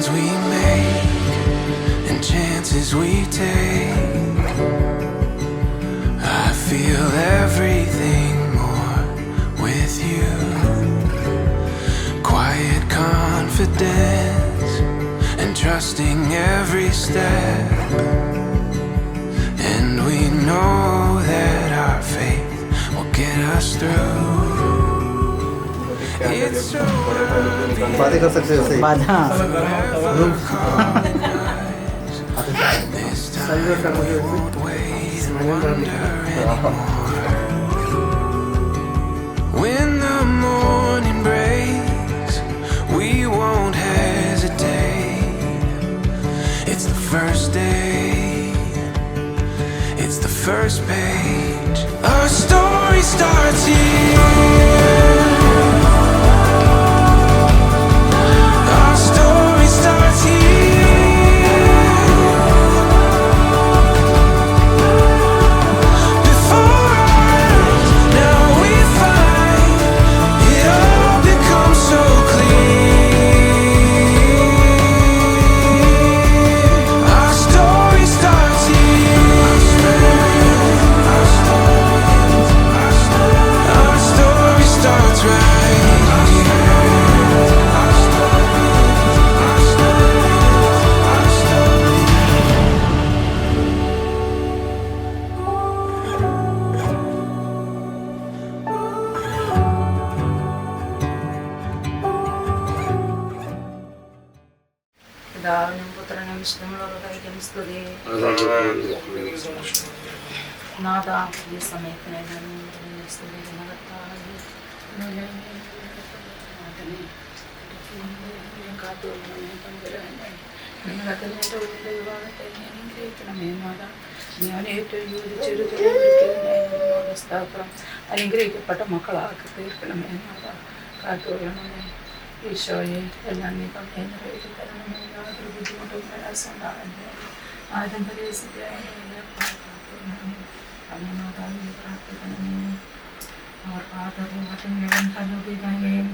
plans we make and chances we take. I feel everything more with you. Quiet confidence and trusting every step. And we know that our faith will get us through. It's so obvious. This time we won't wait and wonder anymore. When the morning breaks, we won't hesitate. It's the first day, it's the first page. Our story starts here. Our story starts here. Before our eyes, now we find it all becomes so clear. Our story starts here. Our story starts right here. പിതാവിനും പുത്രനും വിശുദ്ധമുള്ളവരും സ്തുതി. നാഥ, ഈ സമയത്തിന് ഞാൻ ഏറ്റവും യോജിച്ചൊരു അനുഗ്രഹിക്കപ്പെട്ട മക്കളാക്കി തീർക്കണമേ നാഥ. കാത്തുകൊള്ളണമേ ഈശോയെ. എല്ലാം നീ തന്നെ നിറവേറ്റി തരണമേ. യാതൊരു ബുദ്ധിമുട്ടും പ്രയാസം ഉണ്ടാകണ്ടേ. ആദ്യം പ്രവേശിക്കാനേ അമ്മമാതാവിനെ പ്രാർത്ഥിക്കണമേ. അവർ പാതവും കല്ലുപിതാനെയും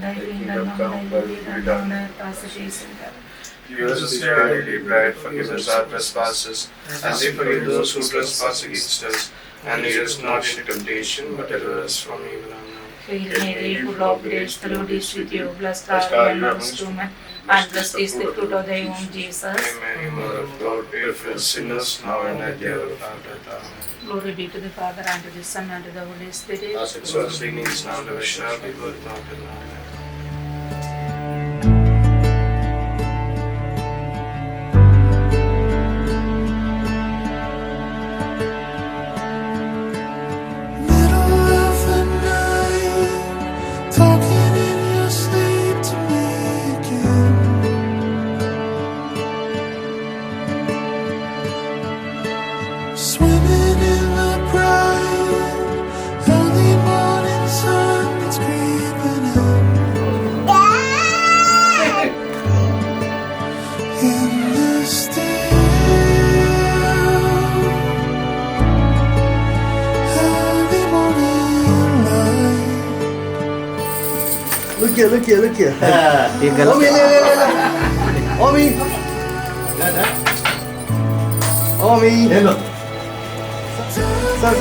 Give us this day our daily bread, forgive us our trespasses, as we forgive those who trespass against us. And lead us not into temptation, but deliver us from evil. Amen. Hail Mary, full of grace, the Lord is with you. Blessed are you amongst women, and blessed is the fruit of thy womb, Jesus. Mary, Mother of God, pray for us sinners, now and at the hour of our death. Amen. Glory be to the Father, and to the Son, and to the Holy Spirit. As it was beginning, is now, and ever shall be, world without end. Amen. Swimming in the bright early morning sun, it's creeping up. In the still early morning light. Look here. Omi. Hello. Sir.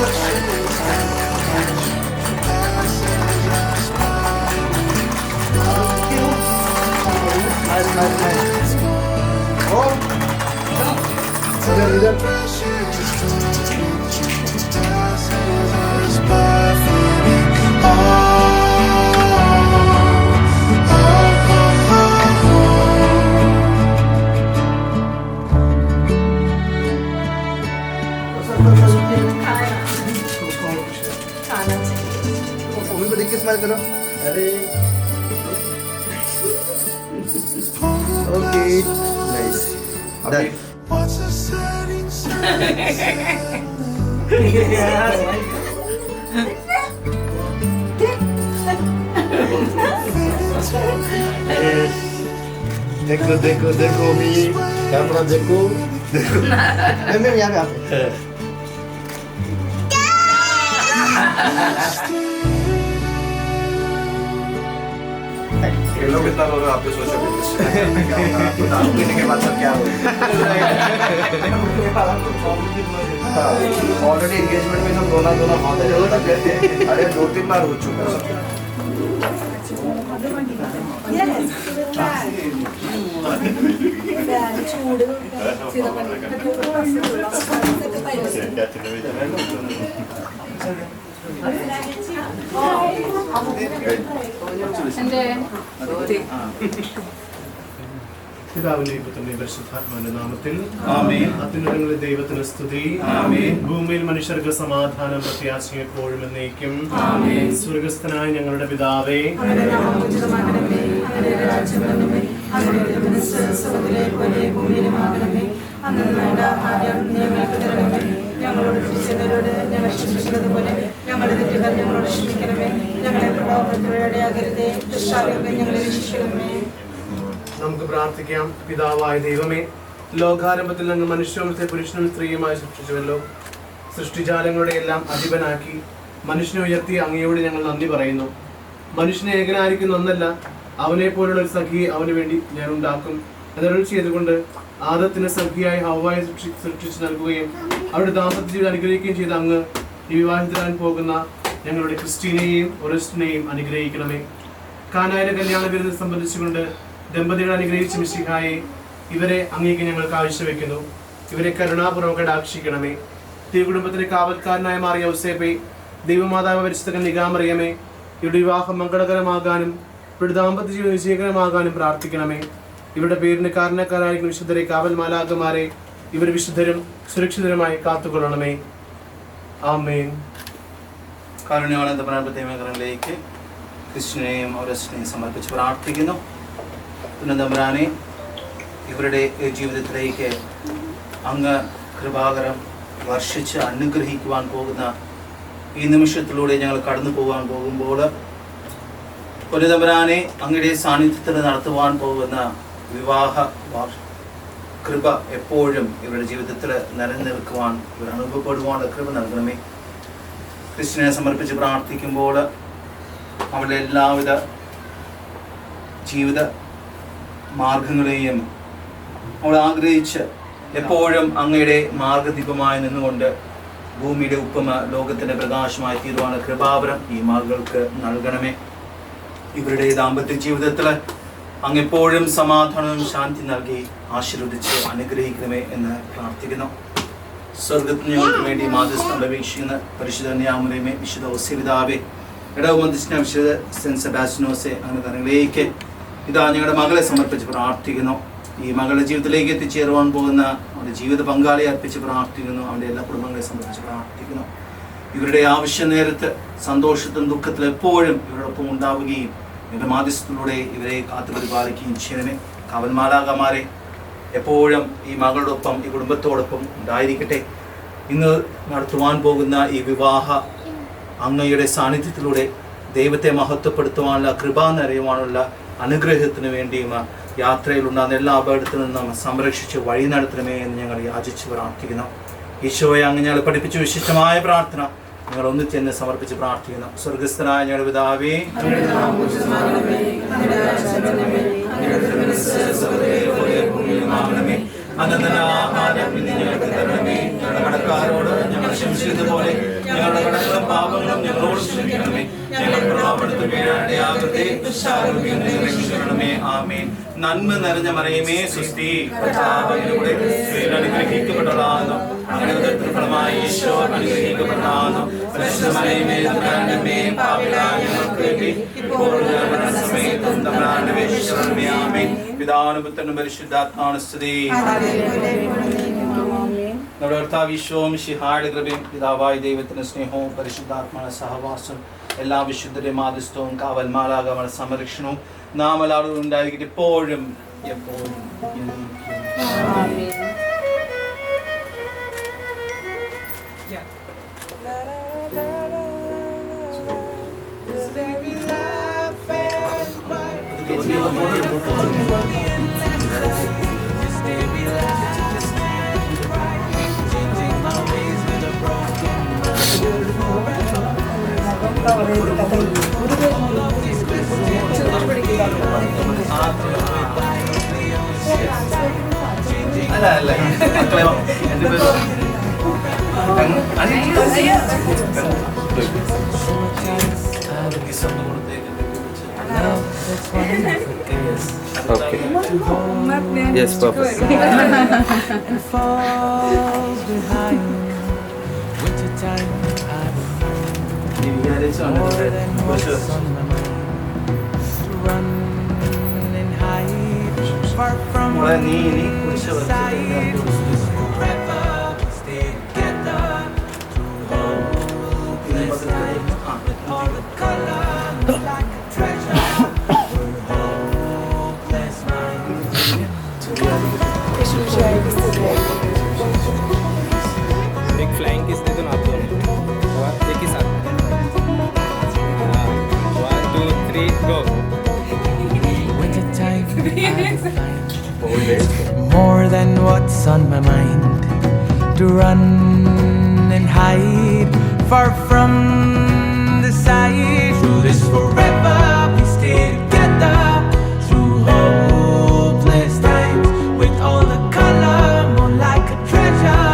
Smile करो. अरे. Okay. Nice. Done. देखो मी camera देखो. मैं यहाँ पे Thank you. लोग कितना लोग आप पे सोचो महीने के बाद सब क्या हो ऑलरेडी एंगेजमेंट में सब दोना बहुत है। अरे 2-3 बार हो चुका है। പിതാവിന്റെയും പുത്രന്റെയും പരിശുദ്ധാത്മാവിന്റെ നാമത്തിൽ ആമേൻ. അത്യുന്നതങ്ങളിലെ ദൈവത്തിന് സ്തുതി. ആമേൻ. ഭൂമിയിൽ മനുഷ്യർക്ക് സമാധാനം പ്രത്യാശയും എപ്പോഴും എന്നേക്കും. ആമേൻ. സ്വർഗസ്ഥനായ ഞങ്ങളുടെ പിതാവേ, ഞങ്ങളോട് ക്ഷമിച്ചവരോട് ഞങ്ങൾ ക്ഷമിച്ചതുപോലെ ഞങ്ങളുടെ തെറ്റുകൾ ഞങ്ങളോട് ക്ഷമിക്കണമേ. ഞങ്ങളെ പ്രലോഭനത്തിനിടയാകരുതേ, ദുഷ്ടാരൂപം ഞങ്ങളെ രക്ഷിക്കണമേ. നമുക്ക് പ്രാർത്ഥിക്കാം. പിതാവായ ദൈവമേ, ലോകാരംഭത്തിൽ അങ്ങ് മനുഷ്യവംശത്തെ പുരുഷനും സ്ത്രീയുമായി സൃഷ്ടിച്ചുവല്ലോ. സൃഷ്ടിജാലങ്ങളുടെ എല്ലാം അധിപനാക്കി മനുഷ്യനെ ഉയർത്തി അങ്ങയോട് ഞങ്ങൾ നന്ദി പറയുന്നു. മനുഷ്യനെ ഏകനായിരിക്കുന്ന ഒന്നല്ല, അവനെ പോലുള്ള ഒരു സഖിയെ അവന് വേണ്ടി ഞാൻ ഉണ്ടാക്കും എന്നരുൾ ചെയ്തുകൊണ്ട് ആദത്തിന് സഖിയായി ഹവ്വായെ സൃഷ്ടിച്ചു നൽകുകയും അവരുടെ ദാമ്പത്യ ജീവിതം അനുഗ്രഹിക്കുകയും ചെയ്ത അങ്ങ് ഈ വിവാഹിതരാൻ പോകുന്ന ഞങ്ങളുടെ ക്രിസ്റ്റീനെയും ഒറസ്റ്റിനെയും അനുഗ്രഹിക്കണമേ. കാനായിലെ കല്യാണ വിരുദ്ധ സംബന്ധിച്ചുകൊണ്ട് ദമ്പതികളെ അനുഗ്രഹിച്ച മിശിഹായെ ഇവരെ അങ്ങേക്ക് ഞങ്ങൾ കാഴ്ചവെക്കുന്നു. ഇവരെ കരുണാപൂർവ്വം കടാക്ഷിക്കണമേ. തിരുകുടുംബത്തിലെ കാവൽക്കാരനായ മാറിയ ഔസേപ്പെ, ദൈവമാതാവ് പരിശുദ്ധ നിഗാമറിയമേ, ഇവരുടെ വിവാഹം മംഗളകരമാകാനും ഇവരുടെ ദാമ്പത്യ ജീവിതം വിജയകരമാകാനും പ്രാർത്ഥിക്കണമേ. ഇവരുടെ പേരിന് കാരണക്കാരായിരിക്കുന്ന വിശുദ്ധരെ കാവൽ മാലാഖമാരെ ഇവർ വിശുദ്ധരും സുരക്ഷിതരുമായി കാത്തുകൊള്ളണമേ. ആമേൻ. കാരുണ്യവാനായ തമ്പുരാനിലേക്ക് ക്രിസ്റ്റിനെയും ഒറസ്റ്റിനെയും സമർപ്പിച്ച് പ്രാർത്ഥിക്കുന്നു. തമ്പുരാനെ, ഇവരുടെ ജീവിതത്തിലേക്ക് അങ്ങ് കൃപാകരം വർഷിച്ച് അനുഗ്രഹിക്കുവാൻ പോകുന്ന ഈ നിമിഷത്തിലൂടെ ഞങ്ങൾ കടന്നു പോകാൻ പോകുമ്പോൾ തമ്പുരാനെ, അങ്ങയുടെ സാന്നിധ്യത്തിൽ നടത്തുവാൻ പോകുന്ന വിവാഹ കൃപ എപ്പോഴും ഇവരുടെ ജീവിതത്തിൽ നിലനിൽക്കുവാൻ, ഇവർ അനുഭവപ്പെടുവാനുള്ള കൃപ നൽകണമേ. ക്രിസ്റ്റിനെ സമർപ്പിച്ച് പ്രാർത്ഥിക്കുമ്പോൾ അവരുടെ എല്ലാവിധ ജീവിത മാർഗങ്ങളെയും അവൾ ആഗ്രഹിച്ച് എപ്പോഴും അങ്ങയുടെ മാർഗദീപമായി നിന്നുകൊണ്ട് ഭൂമിയുടെ ഉപ്പമ ലോകത്തിൻ്റെ പ്രകാശമായി തീരുവാനുള്ള കൃപാവരം ഈ മകൾക്ക് നൽകണമേ. ഇവരുടെ ദാമ്പത്യ ജീവിതത്തിൽ അങ്ങെപ്പോഴും സമാധാനവും ശാന്തി നൽകി ആശീർവദിച്ച് അനുഗ്രഹിക്കണമേ എന്ന് പ്രാർത്ഥിക്കുന്നു. സ്വർഗത്തിന് ഞങ്ങൾക്ക് വേണ്ടി മാധ്യസ്ഥം അപേക്ഷിക്കുന്ന പരിശുദ്ധ കന്യാമറിയമേ, വിശുദ്ധ ഔസേപിതാവേ, ഇടവമധ്യസ്ഥ വിശുദ്ധ സെന്റ് സെബാസ്റ്റ്യനോസേ, അങ്ങനെ കാര്യങ്ങളിലേക്ക് ഇതാ ഞങ്ങളുടെ മകളെ സമർപ്പിച്ച് പ്രാർത്ഥിക്കുന്നു. ഈ മകളുടെ ജീവിതത്തിലേക്ക് എത്തിച്ചേരുവാൻ പോകുന്ന അവൻ്റെ ജീവിത പങ്കാളിയെ അർപ്പിച്ച് പ്രാർത്ഥിക്കുന്നു. അവൻ്റെ എല്ലാ കുടുംബങ്ങളെ സമർപ്പിച്ച് പ്രാർത്ഥിക്കുന്നു. ഇവരുടെ ആവശ്യ നേരത്ത് സന്തോഷത്തിലും ദുഃഖത്തിലും എപ്പോഴും ഇവരോടൊപ്പം ഉണ്ടാവുകയും ഇവരുടെ മാധ്യസ്ഥത്തിലൂടെ ഇവരെ കാത്തുപരിപാലിക്കുകയും ചെയ്യണമേ. കാവൽമാലാഖമാരെ എപ്പോഴും ഈ മകളോടൊപ്പം ഈ കുടുംബത്തോടൊപ്പം ഉണ്ടായിരിക്കട്ടെ. ഇന്ന് നടത്തുവാൻ പോകുന്ന ഈ വിവാഹ അങ്ങയുടെ സാന്നിധ്യത്തിലൂടെ ദൈവത്തെ മഹത്വപ്പെടുത്തുവാനുള്ള കൃപ നിറയുവാനുള്ള അനുഗ്രഹത്തിന് വേണ്ടിയും യാത്രയിലുണ്ടാകുന്ന എല്ലാ അപകടത്തിൽ നിന്നും സംരക്ഷിച്ച് വഴി നടത്തണമേ എന്ന് ഞങ്ങൾ യാചിച്ച് പ്രാർത്ഥിക്കുന്നു. ഈശോയെ അങ്ങ് ഞങ്ങൾ പഠിപ്പിച്ച വിശിഷ്ടമായ പ്രാർത്ഥന ഞങ്ങൾ ഒന്നിച്ച് തന്നെ സമർപ്പിച്ച് പ്രാർത്ഥിക്കുന്നു. സ്വർഗസ്ഥനായ ഞങ്ങളുടെ പിതാവേ, ആഹാരം ഇന്ന് ഞങ്ങൾക്ക് തരണമേ. ഞങ്ങളുടെ കടക്കാരോട് ഞങ്ങൾ ക്ഷമിച്ചതുപോലെ ഞങ്ങളുടെ കടങ്ങളും പാപങ്ങളും ഞങ്ങളോട് ക്ഷമിക്കണമേ. ഞങ്ങൾ പ്രലോഭനത്തിൽ വീഴാനിടയാകരുതേ, ദുഷ്ടാരൂപിയിൽ നിന്ന് രക്ഷിക്കണമേ. ആമേൻ. നന്മ നിറഞ്ഞ മറിയമേ, സ്വസ്തി, കർത്താവ് അങ്ങയുടെ സ്ത്രീകൾ അനുഗ്രഹിക്കപ്പെട്ടവളാകുന്നു. അങ്ങയുടെ ഉദരത്തിൻ ഫലമായി ഈശോ അനുഗ്രഹിക്കപ്പെട്ടവളാകുന്നു. പരിശുദ്ധ മറിയമേ, തമ്പുരാന്റമ്മേ, പാപികളായ ഞങ്ങൾക്ക് വേണ്ടി ഇപ്പോഴും ഞങ്ങളുടെ മരണസമയത്തും തമ്പുരാന്റെ അപേക്ഷിക്കണമേ. ആമേൻ. പിതാവിനും പുത്രനും പരിശുദ്ധാത്മാവിനും സ്തുതി. നമ്മുടെ കർത്താവ് ഈശോ മിശിഹായുടെ കൃപയും പിതാവായ ദൈവത്തിന്റെ സ്നേഹവും പരിശുദ്ധാത്മാവിന്റെ സഹവാസവും എല്ലാ വിശുദ്ധരുടെ മാധ്യസ്ഥവും കാവൽ മാലാഖമാരുടെ സംരക്ഷണവും നാം എല്ലാവരും ഉണ്ടായിരിക്കട്ടെ, എപ്പോഴും എപ്പോഴും. ഒരു അല്ല അല്ല മക്കളെയോ എൻ്റെ പേര് Yes, perfect. and falls behind. Wintertime, more than what's on my mind. Run and hide, far from the side. Forever stay together through hopeless times. With all the color like a treasure. We're hopeless minds. एक flank किस दे दो ना आपको और एक ही साथ 1 2 3 go More than what's on my mind, to run and hide far from the sight. Through this forever we stay together through hopeless times. With all the color more like a treasure,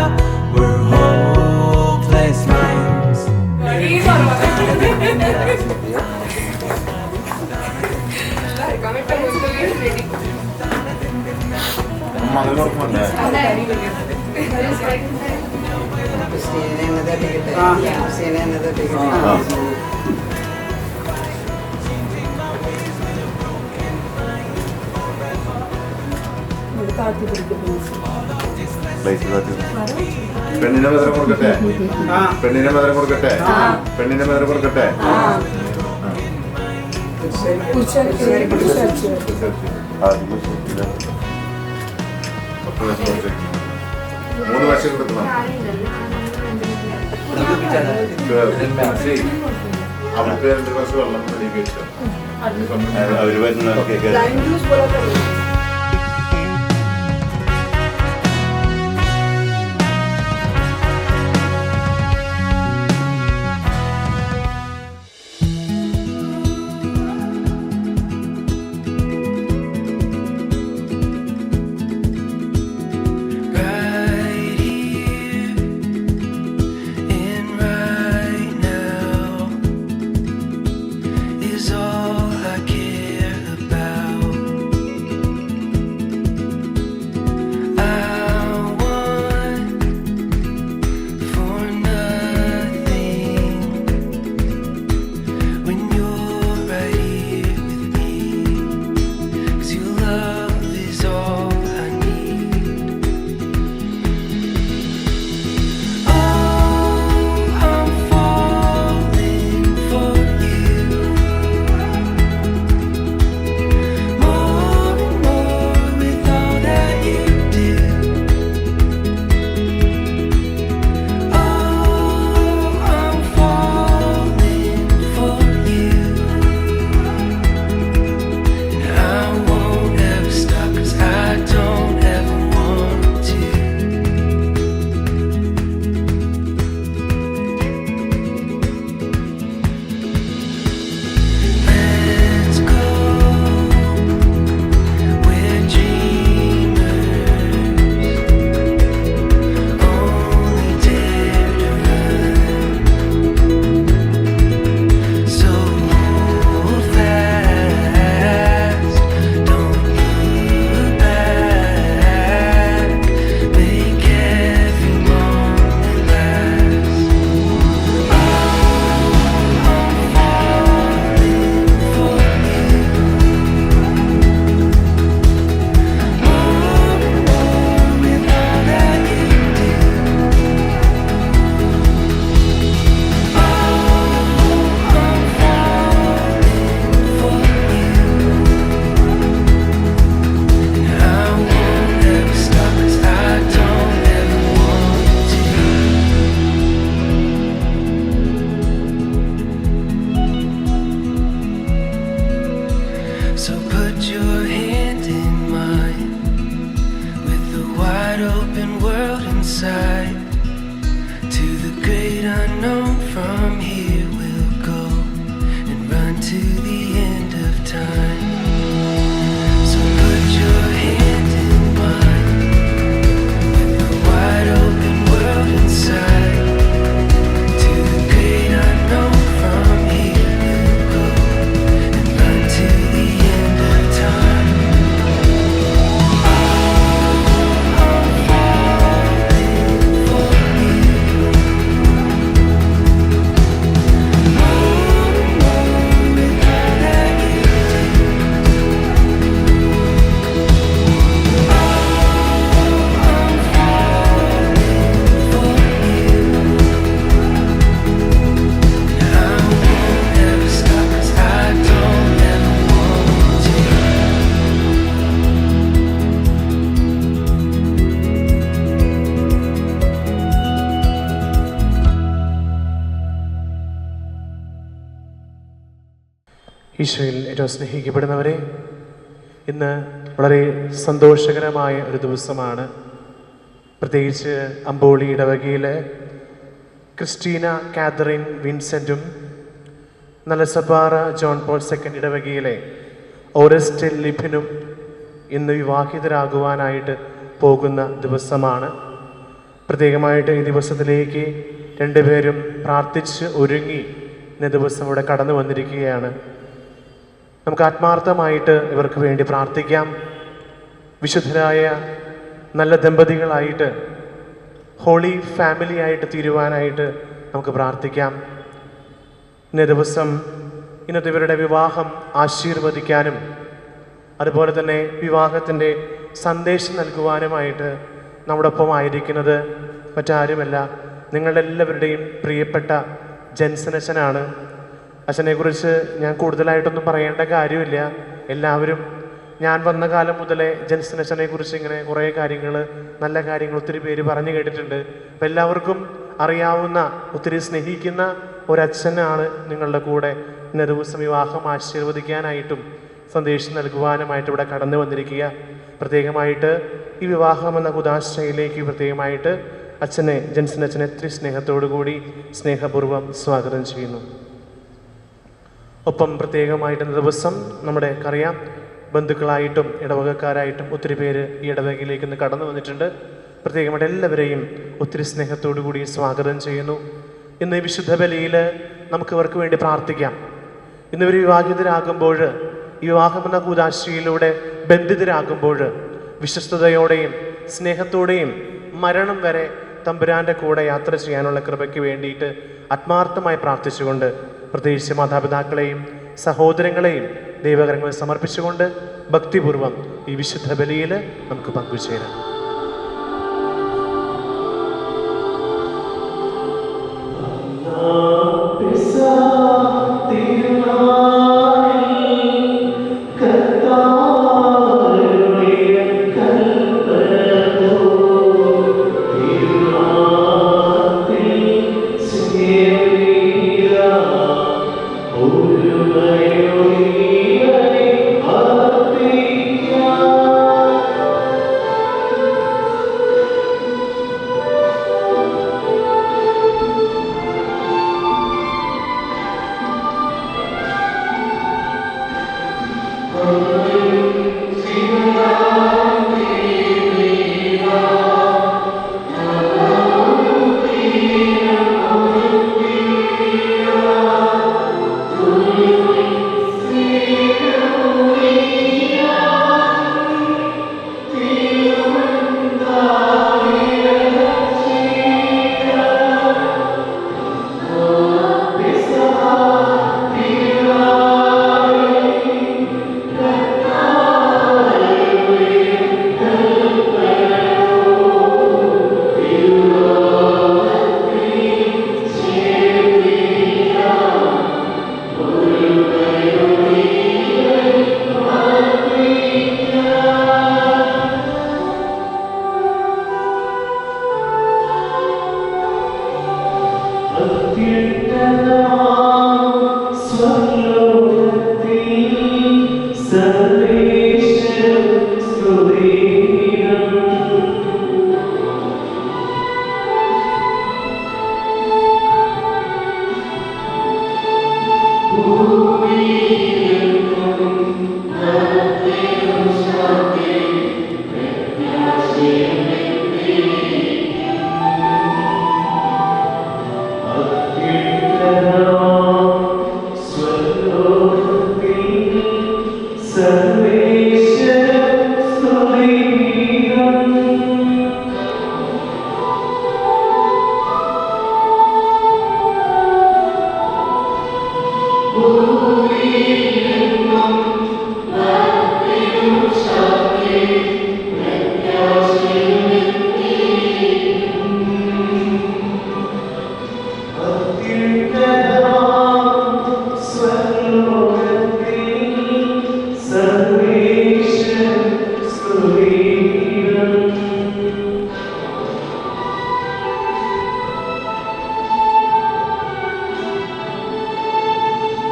we're hopeless minds. പെണ്ണിനെ മധുരം കൊടുക്കട്ടെ പെണ്ണിനെ മധുരം കൊടുക്കട്ടെ പെണ്ണിനെ മധുരം കൊടുക്കട്ടെ മൂന്ന് വർഷം കൊടുക്കണം അവർക്ക് 2 ഗ്ലാസ് വെള്ളം റെഡിയാക്കി വെച്ചോ അവര് വരുന്നതൊക്കെ To the end of time. ഈശോയിൽ ഏറ്റവും സ്നേഹിക്കപ്പെടുന്നവരെ, ഇന്ന് വളരെ സന്തോഷകരമായ ഒരു ദിവസമാണ്. പ്രത്യേകിച്ച് അമ്പോളി ഇടവകയിലെ ക്രിസ്റ്റീന കാതറിൻ വിൻസെൻറ്റും നലസപ്പാറ ജോൺ പോൾ സെക്കൻഡ് ഇടവകയിലെ ഓറസ്റ്റ് ലിബിനും ഇന്ന് വിവാഹിതരാകുവാനായിട്ട് പോകുന്ന ദിവസമാണ്. പ്രത്യേകമായിട്ട് ഈ ദിവസത്തിലേക്ക് രണ്ടുപേരും പ്രാർത്ഥിച്ച് ഒരുങ്ങി ഇന്ന ദിവസം ഇവിടെ കടന്നു വന്നിരിക്കുകയാണ്. നമുക്ക് ആത്മാർത്ഥമായിട്ട് ഇവർക്ക് വേണ്ടി പ്രാർത്ഥിക്കാം. വിശുദ്ധരായ നല്ല ദമ്പതികളായിട്ട്, ഹോളി ഫാമിലി ആയിട്ട് തീരുവാനായിട്ട് നമുക്ക് പ്രാർത്ഥിക്കാം. ഇന്ന ദിവസം ഇന്നത്തെ ഇവരുടെ വിവാഹം ആശീർവദിക്കാനും അതുപോലെ തന്നെ വിവാഹത്തിൻ്റെ സന്ദേശം നൽകുവാനുമായിട്ട് നമ്മുടെ ഒപ്പം ആയിരിക്കുന്നത് മറ്റാരുമല്ല, നിങ്ങളുടെ എല്ലാവരുടെയും പ്രിയപ്പെട്ട ജെൻസൺ അച്ഛനാണ്. അച്ഛനെക്കുറിച്ച് ഞാൻ കൂടുതലായിട്ടൊന്നും പറയേണ്ട കാര്യമില്ല. എല്ലാവരും ഞാൻ വന്ന കാലം മുതലേ ജെൻസൺ അച്ഛനെക്കുറിച്ച് ഇങ്ങനെ കുറേ കാര്യങ്ങൾ, നല്ല കാര്യങ്ങൾ ഒത്തിരി പേര് പറഞ്ഞു കേട്ടിട്ടുണ്ട്. അപ്പം എല്ലാവർക്കും അറിയാവുന്ന, ഒത്തിരി സ്നേഹിക്കുന്ന ഒരച്ഛനാണ് നിങ്ങളുടെ കൂടെ ഇന്ന ദിവസം വിവാഹം ആശീർവദിക്കാനായിട്ടും സന്ദേശം നൽകുവാനുമായിട്ട് ഇവിടെ കടന്നു വന്നിരിക്കുക. പ്രത്യേകമായിട്ട് ഈ വിവാഹം എന്ന കുദാശയിലേക്ക് പ്രത്യേകമായിട്ട് അച്ഛനെ, ജെൻസൺ അച്ഛനെ ഒത്തിരി സ്നേഹത്തോടു കൂടി സ്നേഹപൂർവ്വം സ്വാഗതം ചെയ്യുന്നു. ഒപ്പം പ്രത്യേകമായിട്ട് ഇന്ന ദിവസം നമ്മുടെ അറിയാം, ബന്ധുക്കളായിട്ടും ഇടവകക്കാരായിട്ടും ഒത്തിരി പേര് ഈ ഇടവകയിലേക്ക് ഇന്ന് കടന്നു വന്നിട്ടുണ്ട്. പ്രത്യേകമായിട്ട് എല്ലാവരെയും ഒത്തിരി സ്നേഹത്തോടു കൂടി സ്വാഗതം ചെയ്യുന്നു. ഇന്ന് ഈ വിശുദ്ധ ബലിയിൽ നമുക്ക് ഇവർക്ക് വേണ്ടി പ്രാർത്ഥിക്കാം. ഇന്നിവർ വിവാഹിതരാകുമ്പോൾ, ഈ വിവാഹം എന്ന കൂദാശയിലൂടെ ബന്ധിതരാകുമ്പോൾ വിശ്വസ്തയോടെയും സ്നേഹത്തോടെയും മരണം വരെ തമ്പുരാൻ്റെ കൂടെ യാത്ര ചെയ്യാനുള്ള കൃപയ്ക്ക് വേണ്ടിയിട്ട് ആത്മാർത്ഥമായി പ്രാർത്ഥിച്ചുകൊണ്ട്, പ്രത്യേകിച്ച് മാതാപിതാക്കളെയും സഹോദരങ്ങളെയും ദൈവകരങ്ങളിൽ സമർപ്പിച്ചുകൊണ്ട് ഭക്തിപൂർവം ഈ വിശുദ്ധ ബലിയിൽ നമുക്ക് പങ്കുചേരാം.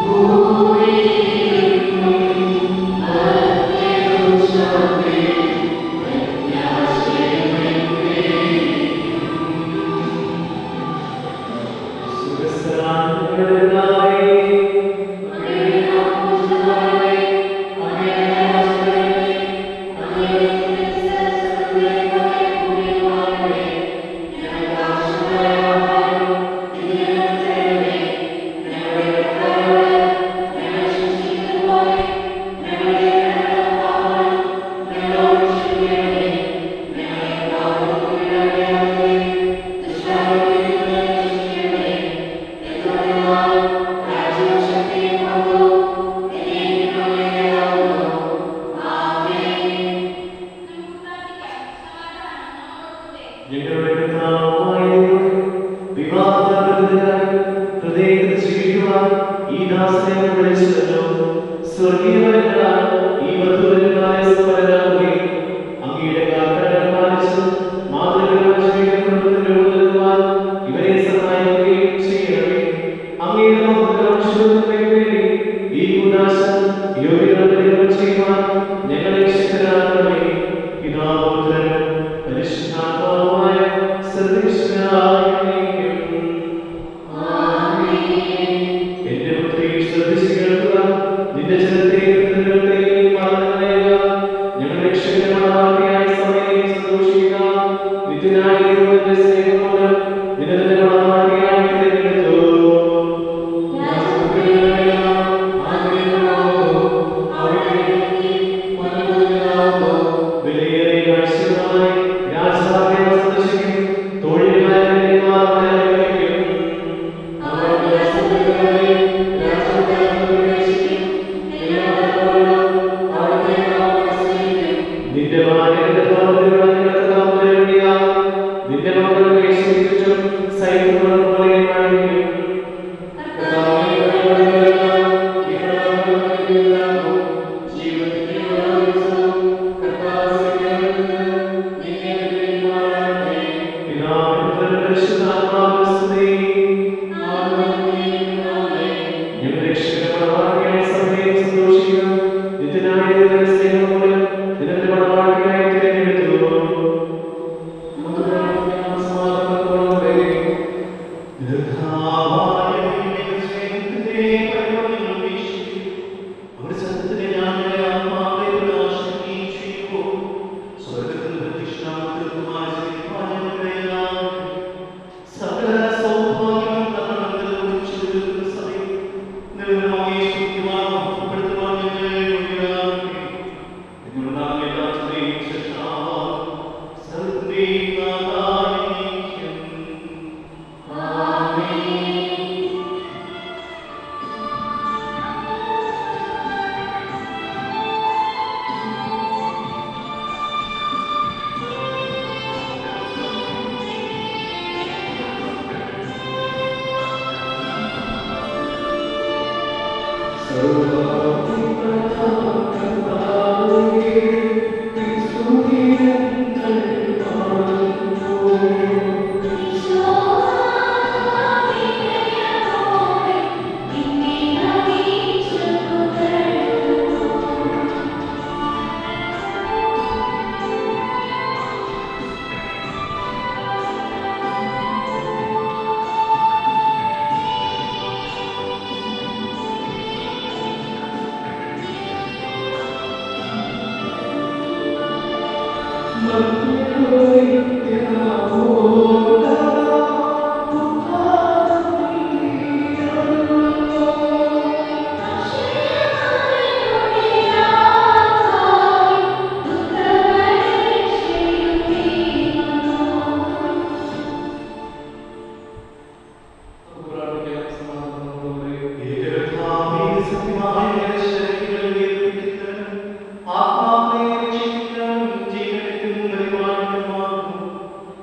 Holy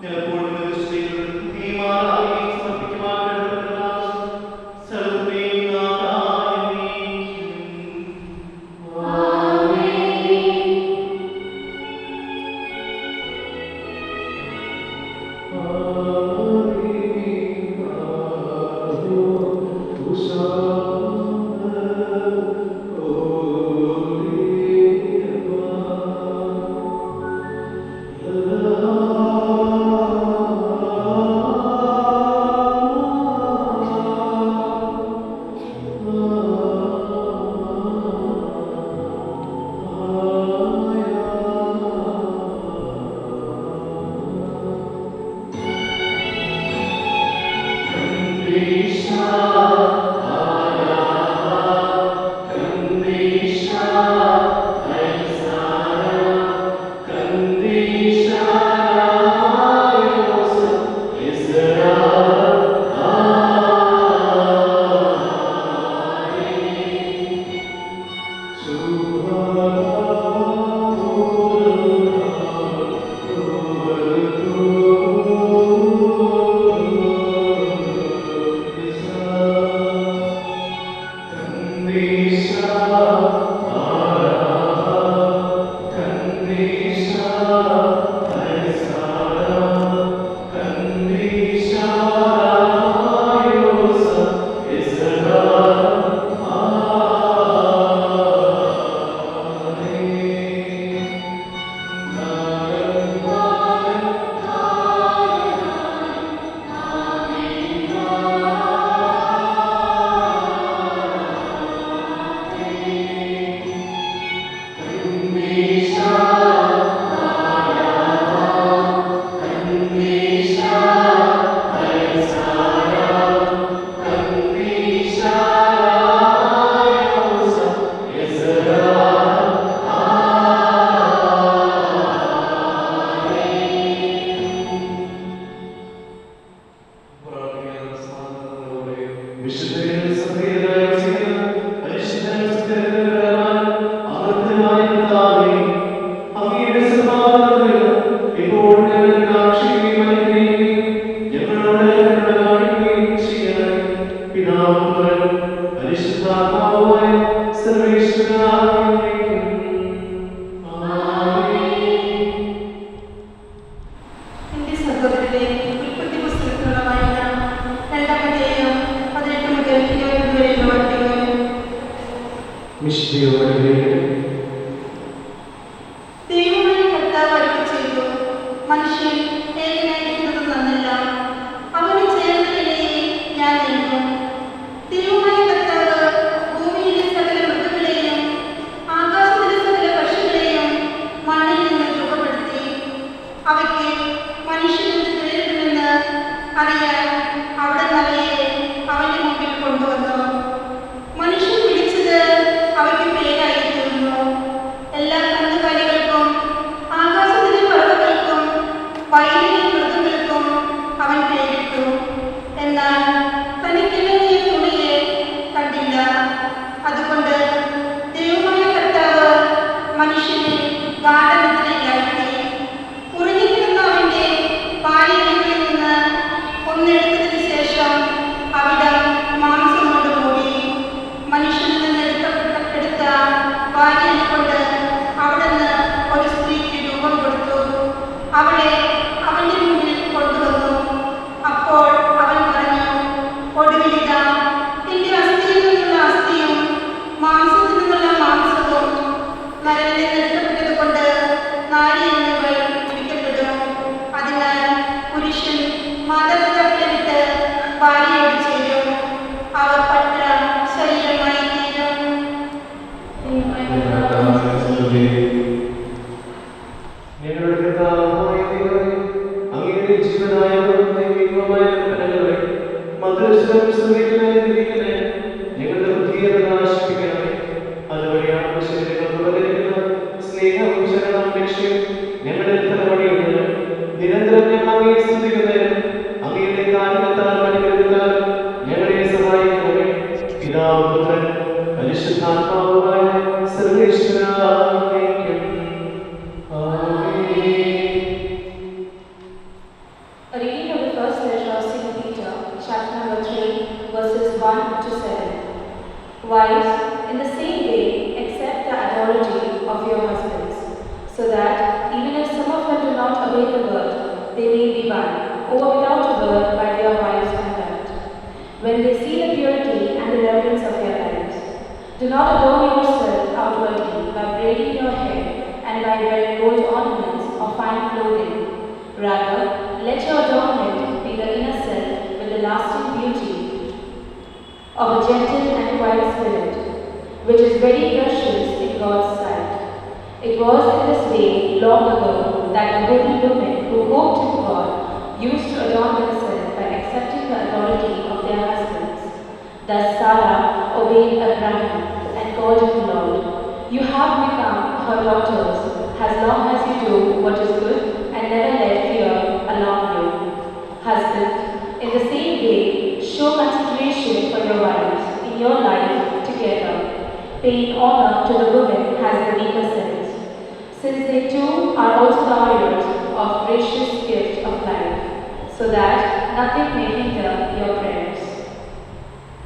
ഞങ്ങൾ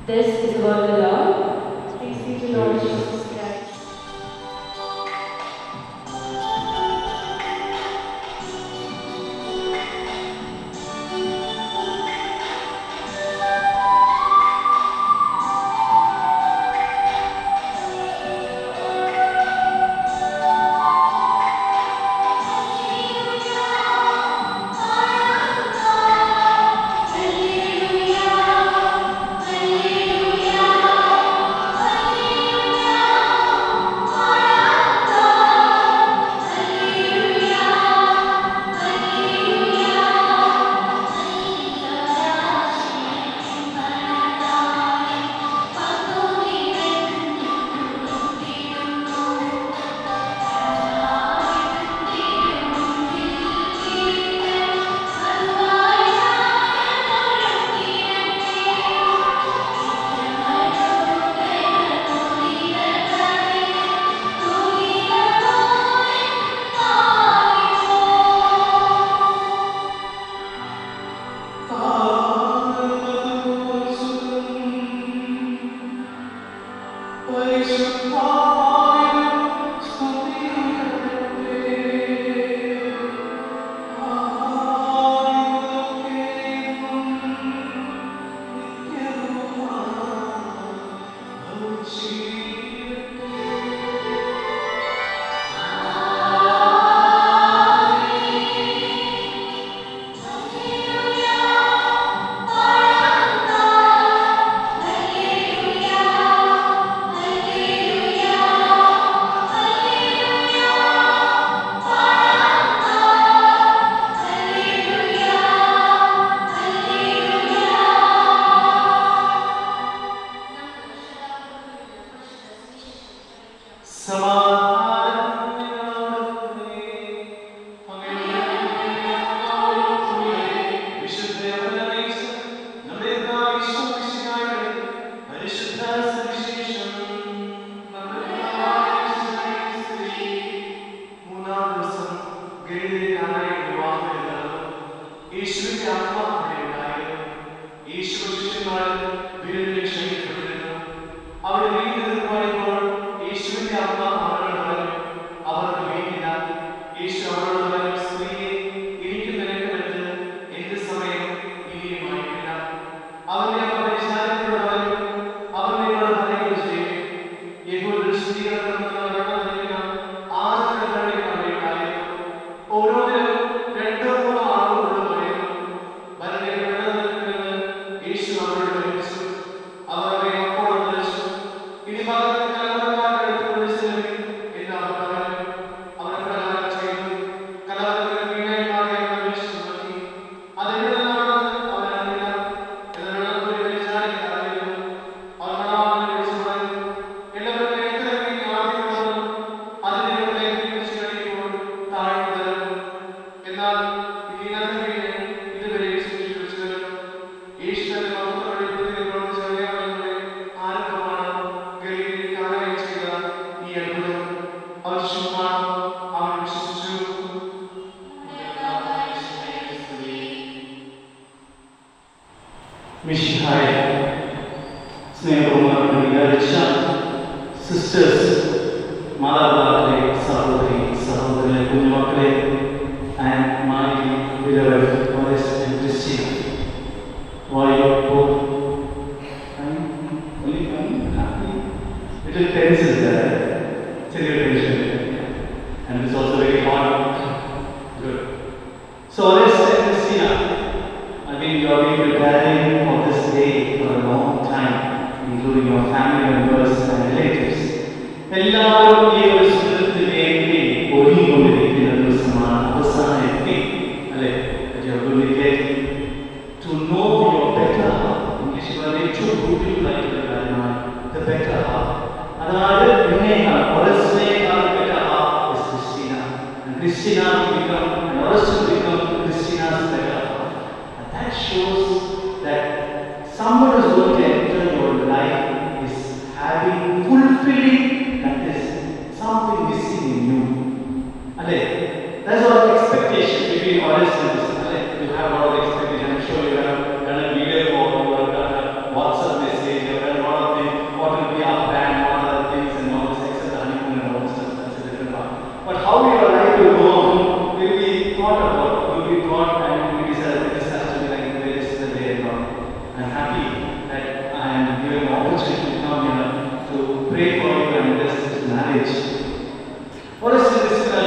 This is the word of the Lord. Please be seated. Lord Jesus Christ.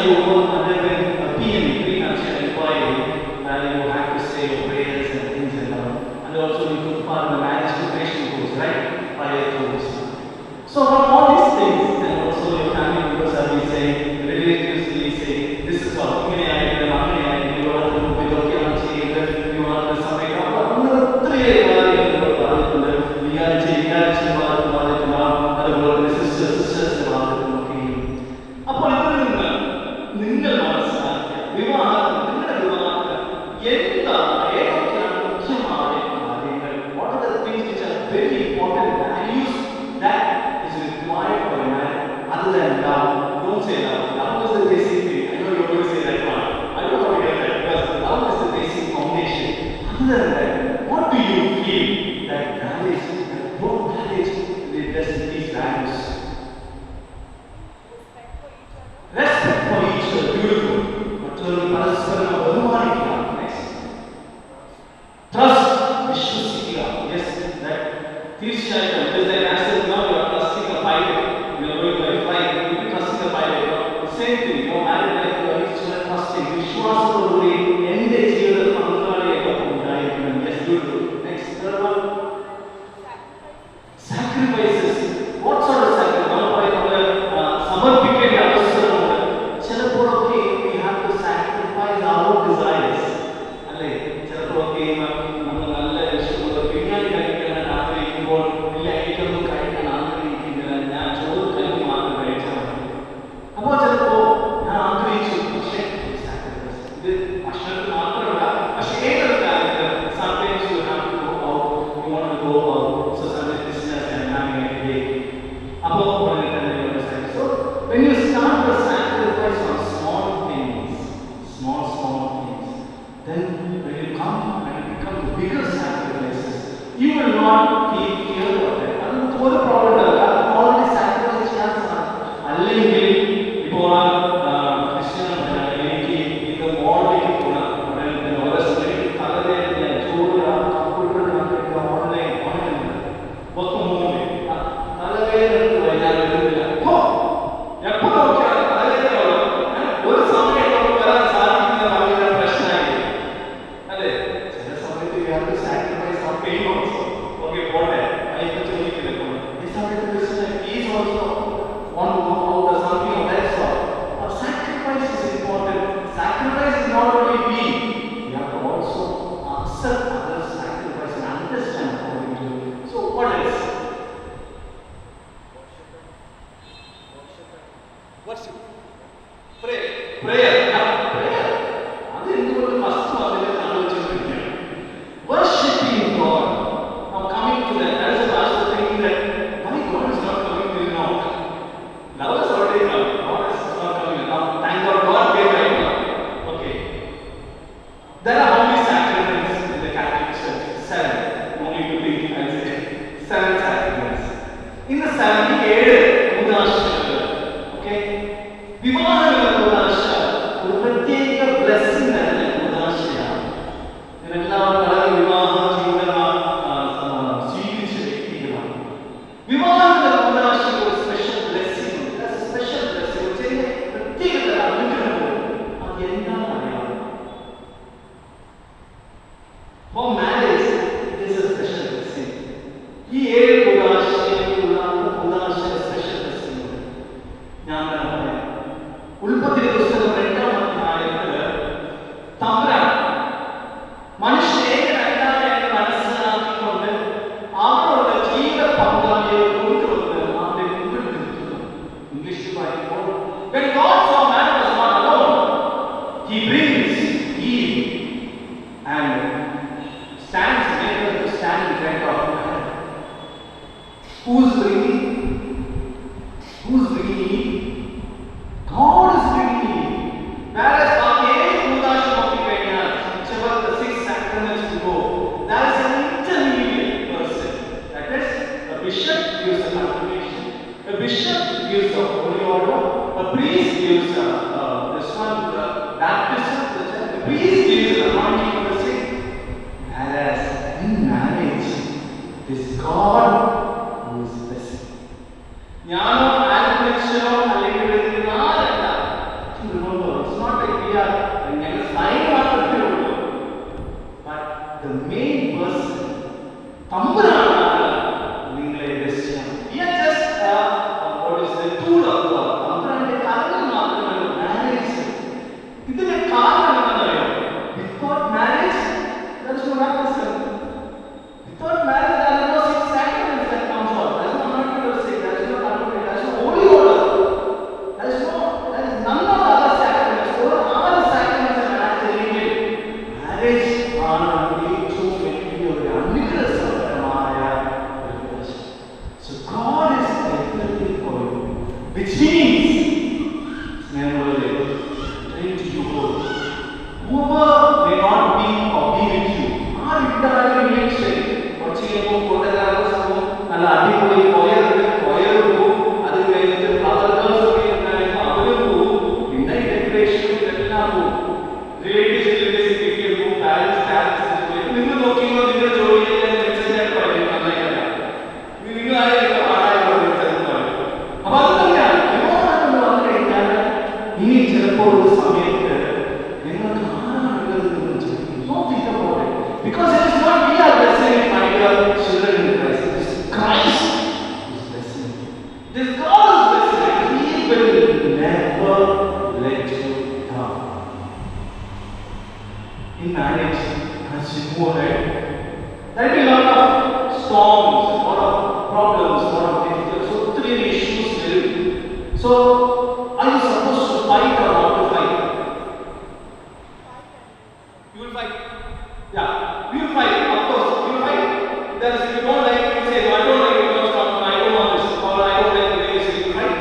you will undergo a PME, pre-nuptial inquiry, where you have to say your prayers and things like that. And also you took part in the marriage preparation course, right? Prior course. So from all these things, and also your family members have been saying, relatives will be saying, this is all, you are the what do you feel that marriage, what marriage does these values? Respect for each other, beautiful. Trust, vishwasikia. Yes, that തീർച്ചയായിട്ടും. Just like I said, now you are trusting a pilot. You are going by flight. You will be trusting a pilot. Same thing. Your married life, you are each other trusting. വിശ്വാസത്തോടുകൂടി എന്റെ ജീവിതത്തിൽ പങ്കാളിയായിട്ടൊപ്പം ഉണ്ടായിരിക്കണം. Yes, beautiful. Next, third one. Sacrifices. What sort of sacrifice? സമർപ്പിക്കേണ്ട അവസരമുണ്ട്. ചിലപ്പോഴൊക്കെ we have to sacrifice our desires. അല്ലേ? ചിലപ്പോഴൊക്കെ നമ്മൾ നല്ല ഇഷ്ടമുള്ള ബിരിയാണി കഴിക്കാൻ ആഗ്രഹിക്കുമ്പോൾ ഇല്ല എനിക്കൊന്നും കഴിക്കാൻ ആഗ്രഹിക്കുന്നില്ല, ഞാൻ ചോറ് കല്ല് മാത്രം കഴിച്ചാൽ മതി. അപ്പോൾ ചിലപ്പോൾ ഞാൻ ആഗ്രഹിച്ചു, പക്ഷേ ഇത് ഭക്ഷണത്തിൽ മാത്രമല്ല, പക്ഷേ ഏതൊരു കാര്യത്തിലും sometimes you have to go out, you want to go out, so sometimes business and having a day. അപ്പോൾ ഉടനെ തന്നെ you understand. So when you start to sacrifice on small things, small things, then when you come and become the bigger sacrifices, you will not feel fear of that. അതൊന്നും ഒരു problem അല്ല, already sacrifice ചെയ്യാൻ സാധിക്കും. അല്ലെങ്കിൽ ഇപ്പോൾ എനിക്ക് ഇത് മോളിലേക്ക് പോകണം, ഓരോ സമയത്ത് തലവേദന, ചൂട്, കമ്പ്യൂട്ടർ ഓൺലൈൻ ഒക്കെ മൂന്ന് തലവേദന ഞാൻ വരുന്നില്ല. എപ്പോൾ നോക്കിയാൽ തലവേദന ഒരു സമയം നമുക്ക് വരാൻ സാധിക്കുന്ന ഭയങ്കര പ്രശ്നമായിരിക്കും. അല്ലേ? ചില സമയത്ത് you have to sacrifice some pain also. Okay, പോട്ടെ, അതിനെ ചോദിക്കില്ല. ഈ സമയത്ത് business is also want to go out or something of that sort. Sacrifice is important. Sacrifice is not only me. You have to also accept others' sacrifice and understand according to it. So what else? Worship. Prayer. Prayer. Yeah, prayer. അത് എന്തുകൊണ്ട് first അതിനെ ആലോചിച്ചിരിക്കുകയാണ്. Worshiping God. Now coming to that, as a pastor thinking that why God is not coming to you now? Love is already come. God is not coming now. Thank God, God came right now. Okay. There are how many sacraments in the Catholic Church? 7. Only to think, I'll say 7 sacraments. In the 7 കൂദാശകൾ. Okay. വിവാഹങ്ങളുടെ കൂദാശ ഒരു പ്രത്യേക blessing തന്നെ കൂദാശയാണ്. ഇവരെല്ലാം വളരെ വിവാഹ ജീവിതം സ്വീകരിച്ച വ്യക്തികളാണ്. വിവാഹങ്ങളുടെ കൂദാശ ഒരു സ്പെഷ്യൽ ബ്ലെസ്സിംഗ് ഉണ്ട്. സ്പെഷ്യൽ ബ്ലെസ്സിംഗ് ഒരു ചെറിയ പ്രത്യേക അനുഗ്രഹമുണ്ട്. അത് എന്താണ് അറിയാം? For marriage, it is a special blessing. ഈ 7 കൂദാശയിലുള്ള കൂദാശ സ്പെഷ്യൽ ബ്ലെസ്സിംഗ് ഉണ്ട്. ഞാൻ പറയാം. ഉൽപ്പത്തി പുസ്തകം 2-ാം അധ്യായത്തില് തമ്പുരാൻ മനുഷ്യനെ ഏകനായി മനസ്സിലാക്കിക്കൊണ്ട് അവരുടെ ജീവിത പങ്കാളിയെ കൊണ്ടുവന്ന് അവന്റെ മുമ്പിൽ നിർത്തുന്നു. ഇംഗ്ലീഷിൽ പറയുമ്പോൾ when God saw man was not alone, he brings Eve and stands able to stand in front of man. Who's bringing Eve? God is bringing Eve. Whereas whichever the 6 sacraments to go, there is an intermediate person. That is, a bishop gives the confirmation, a bishop gives the holy order, a priest gives the baptism, the priest gives the anointing of the sick. Whereas in marriage, it is God who is blessing. Remember which means whoever may not be or be with you, are interacting what she go photographers and adipoli choir adu kayittu other girls okke unnaayilla avaru inna decoration ella relatives parents ninnu nokkiyo ninnu joliyille message aayittu parayum nannayilla ninnu aayittu aayittu message parayum appo adu thaneyanu evoru vannu kayinjal ini chelappo oru samayathu ningalku don't think about it, because it is not we are blessing, my dear children in Christ. It is Christ who is blessing. It is God who is blessing. He will never let you down. In marriage, as you go ahead, there will be a lot of storms, a lot of problems, a lot of difficulties. So 3 issues will. So are you supposed to fight or not to fight? You will fight. Yeah, you will fight. Of course, you will fight. That is, if you don't like, you say, I don't like it, I don't want this, or I don't like the way you say, you fight.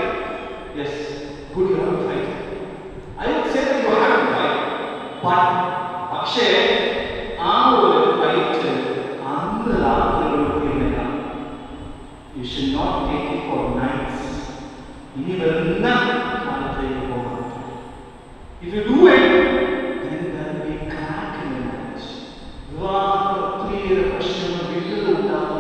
Yes, good, you have to fight. I would say that you have to fight. But, Akshay, you should not take it for nights. If you do it, then there will be a crack in the marriage. You question of people who are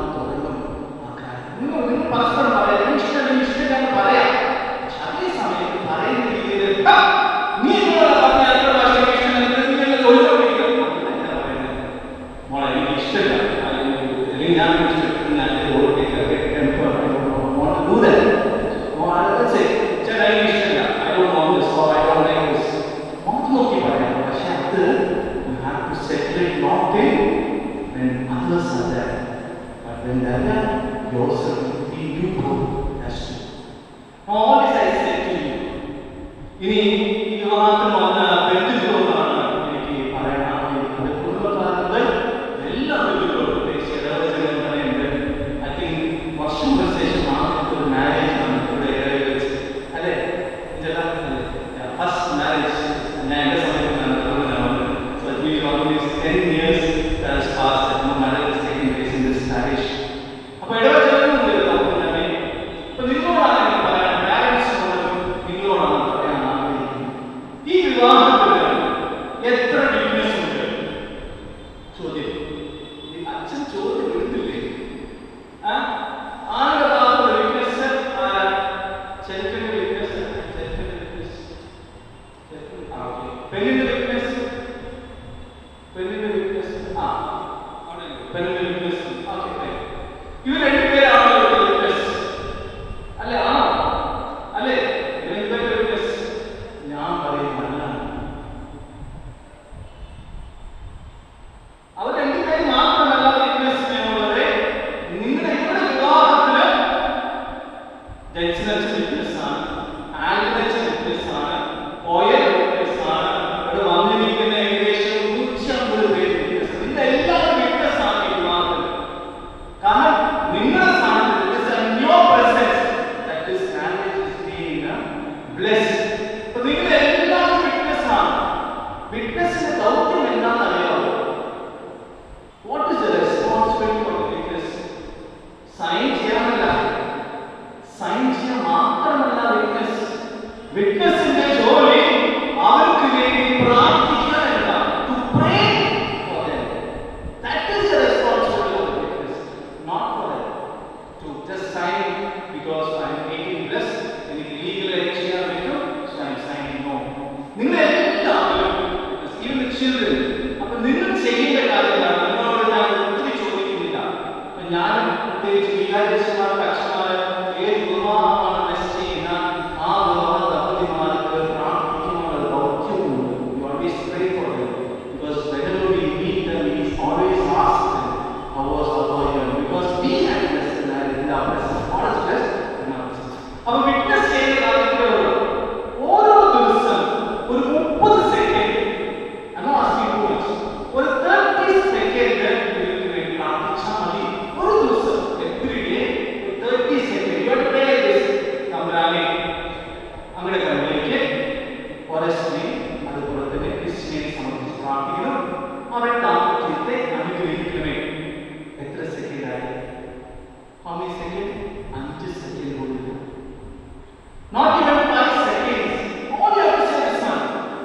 Not even 5 seconds. All you have to say is, Son,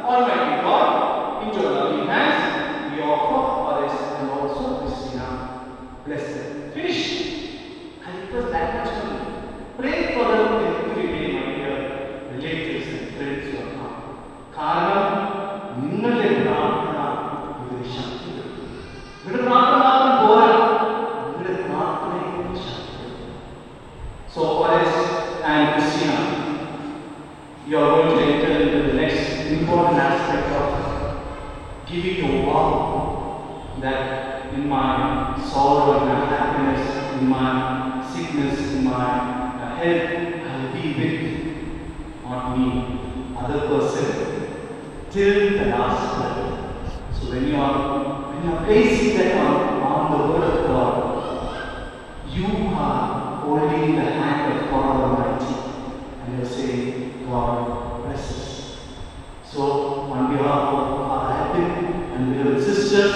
Almighty God, into your loving hands, we offer others and also Christina. Blessed. Finish. And it was that much for me. Pray for them every day, my dear relatives and friends who are come. കാരണം നിങ്ങളുടെ പ്രാർത്ഥന ഇവരെ ശക്തി കൊടുക്കും. നിങ്ങളുടെ പ്രാർത്ഥന മാത്രം പോരാ, നിങ്ങളുടെ പ്രാർത്ഥനയും ശക്തി കൊടുക്കും. So Oris and Christina, you are going to enter into the next important aspect of giving your vow that in my sorrow, in my happiness, in my sickness, in my health, I will be with not me, other person, till the last breath. So when you are placing that on the word of God, you are holding the hand of God Almighty, and you are saying, God bless us. So on behalf of our happy and beloved sisters,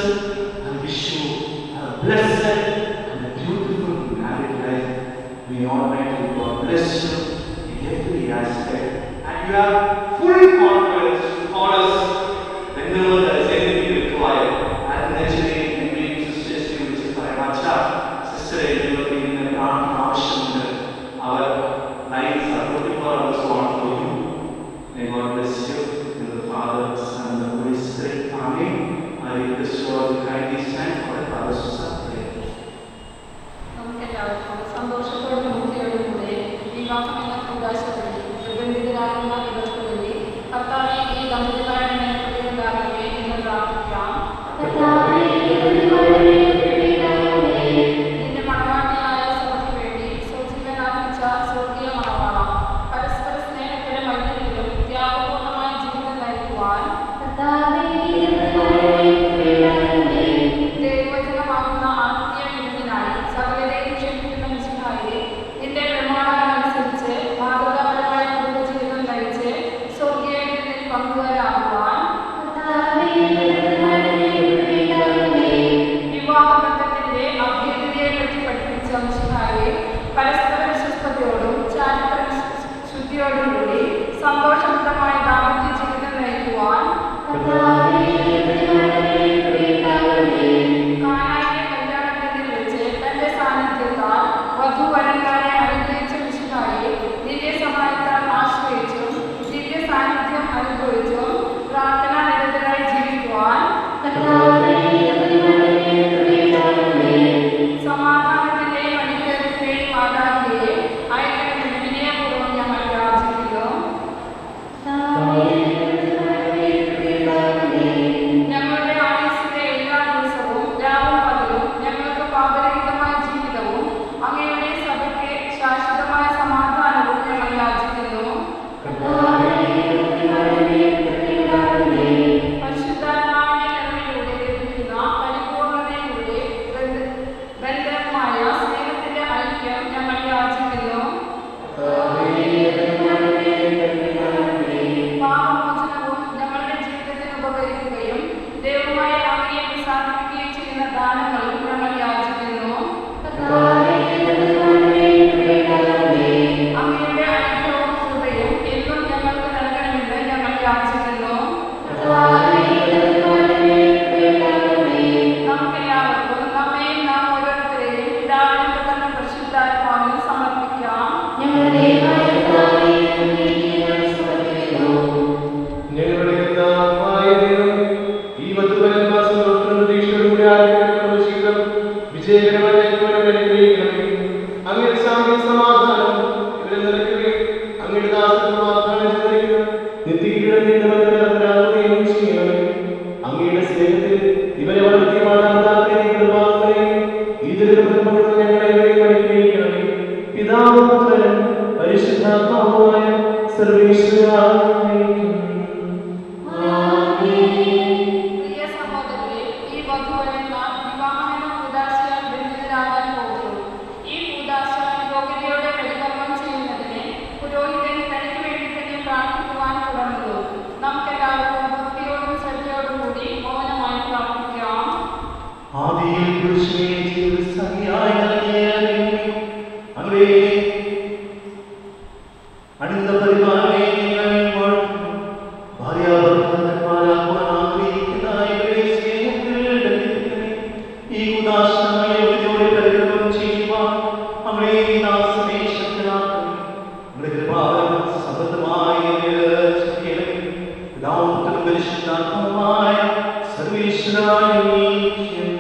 I wish you a blessed and a beautiful married life. May Almighty God bless you in every aspect, and you have full confidence to call us whenever there is anything required. And naturally, in being sisters, you will say, Sister, you will be in the our lives are 24 hours on for you. May God bless you. In the Father, Son, and the Holy Spirit. Amen. I request you all to kindly stand for the Father's prayer. നമുക്കെല്ലാവർക്കും സന്തോഷത്തോടും മുക്തിയോടും കൂടെ വിവാഹമെന്ന പ്രകാശത്തിൽ നിർബന്ധിതരാകുന്ന ഇവർക്ക് വേണ്ടി കർത്താവേ ഈ ദമ്പതിമാരുടെ പ്രത്യേകമാകട്ടെ എന്ന് പ്രാർത്ഥിക്കാം. നിന്റെ മണവാട്ടിയായ സഭയ്ക്ക് വേണ്ടി സ്വജീവനാർപ്പിച്ച സ്വർഗീയ മണവാള, പരസ്പര സ്നേഹത്തിലും മൈത്രിയിലും ത്യാഗപൂർണമായ ജീവിതം നയിക്കുവാൻ ദൈവവചനമാകുന്ന ആത്മീയ വിരുന്നിനായി സകലരെയും ക്ഷണിക്കുന്ന മിശിഹായെ നിന്റെ പ്രമാണമനുസരിച്ച് മാതൃകാപരമായ കുടുംബജീവിതം നയിച്ച് സ്വർഗീയ വിരുന്നിൽ പങ്കുകാരാകുവാൻ വിവാഹബന്ധത്തിന്റെ അഭേദ്യതയെപ്പറ്റി പഠിപ്പിച്ച മിശിഹായെ പരസ്പര വിശ്വസ്തയോടും ചാരിത്ര ശുദ്ധിയോടും കൂടി സന്തോഷപ്രദമായ ദാമ്പത്യ ജീവിതം നയിക്കുവാൻ കാനായിലെ കല്യാണത്തിൽ വെച്ച് തന്റെ സാന്നിധ്യത്താൽ വധുവരന്മാരെ അനുഗ്രഹിച്ച മിശിഹായെ നിന്റെ സഹായത്താൽ ആശ്രയിച്ചും നിന്റെ സാന്നിധ്യം അനുഭവിച്ചും പ്രാർത്ഥന നിരതരായി ജീവിക്കുവാൻ സമാധാനത്തിന്റെയും അനുഗ്രഹത്തിന്റെയും മാതാവിയെ അയക്കണമെന്ന് വിനയപൂർവ്വം ഞങ്ങൾ യാചിക്കുന്നു. ഞങ്ങളുടെ ആയുസ്സിന്റെ എല്ലാ ദിവസവും രാവും പകലും ഞങ്ങൾക്ക് പാപരഹിതമായ ജീവിതവും അങ്ങയുടെ സഭയ്ക്ക് ശാശ്വതമായ സമാധാനവും ഞങ്ങൾ യാചിക്കുന്നു. പരിശുദ്ധാത്മാവിന്റെ കരുണയിലൂടെ ലഭിക്കുന്ന പരിപൂർണതയിലൂടെ ബന്ധമായ സ്നേഹത്തിന്റെ ഐക്യം ഞങ്ങൾ യാചിക്കുന്നു. പാപമോചനവും ഞങ്ങളുടെ ജീവിതത്തിന് ഉപകരിക്കുകയും ദൈവമായ അങ്ങയെ പ്രസാദിപ്പിക്കുകയും ചെയ്യുന്ന ദാനങ്ങളും ഞങ്ങൾ യാചിക്കുന്നു. അങ്ങയുടെ അനുഗ്രഹവും കൃപയും എന്നും ഞങ്ങൾക്ക് നൽകണമെന്ന് ഞങ്ങൾ യാചിക്കുന്നു. നമുക്കെല്ലാവർക്കും നമ്മയും നാം ഓരോരുത്തരെയും പിതാവിനും പുത്രനും പരിശുദ്ധാത്മാവിനും സമർപ്പിക്കാം. ഞങ്ങളുടെ കർത്താവായ ദൈവമേ, ഈ വധുവരന്മാർ സന്തോഷത്തോടും പ്രതീക്ഷയോടുകൂടി ആരംഭിക്കുന്ന ജീവിതം വിജയകരമായി നയിക്കുവാൻ അനുഗ്രഹിക്കണമേ. അങ്ങയുടെ ശാന്തിയും സമാധാനവും ഇവരെ നിറയ്ക്കുകയും അങ്ങയുടെ ദാസർക്ക് വാഗ്ദാനം ചെയ്തിരിക്കുന്ന നിത്യീകരണയും ചെയ്യണമേ. അങ്ങയുടെ സ്നേഹത്തിൽ ഇവരെ വളർത്തിയ മാതാപിതാക്കളെയും കുടുംബാംഗങ്ങളെയും ഇതിലും ഞങ്ങളെ അനുഗ്രഹിക്കണമേ. പിതാവും പുത്രനും പരിശുദ്ധാത്മാവുമായ സർവേശ്വരായിരിക്കും. പ്രിയ സഹോദരരെ, ഈ വധുവരന്മാർ വിവാഹമെന്ന കൂദാശയാൽ ബന്ധിതരാകാൻ പോകുന്നു. ഈ കൂദാശ യോഗ്യതയോടെ പരികർമ്മം ചെയ്യുന്നതിന് പുരോഹിതൻ തനിക്ക് വേണ്ടി തന്നെ പ്രാർത്ഥിക്കുവാൻ തുടങ്ങുന്നു. നമുക്കെല്ലാവർക്കും ഭക്തിയോടും ശ്രദ്ധയോടും കൂടി മൗനമായി പ്രാർത്ഥിക്കാം. ആദിയിൽ പുരുഷനെ സഖിയായി നൽകിയ അങ്ങേ അത്യുന്ന പരിപാലനെ നിങ്ങൾ വാഴ്ത്തുന്നു. ഭാര്യാഭർത്താക്കന്മാരാകുവാൻ ആഗ്രഹിക്കുന്ന ഇവരുടെ സ്നേഹത്തിൽ ബന്ധിപ്പിക്കണേ. ഈ ഉദാസമായ യുവതിയോട് പരിഗ്രഹം ചെയ്യുവാൻ അവളെ ദാസനെ ശക്തനാക്കണേ. നമ്മുടെ കൃപാവരം സമൃദ്ധമായി ചെയ്യണമേ. പിതാവും പരിശുദ്ധാത്മാവുമായ സർവേശ്വരായ നീക്കും.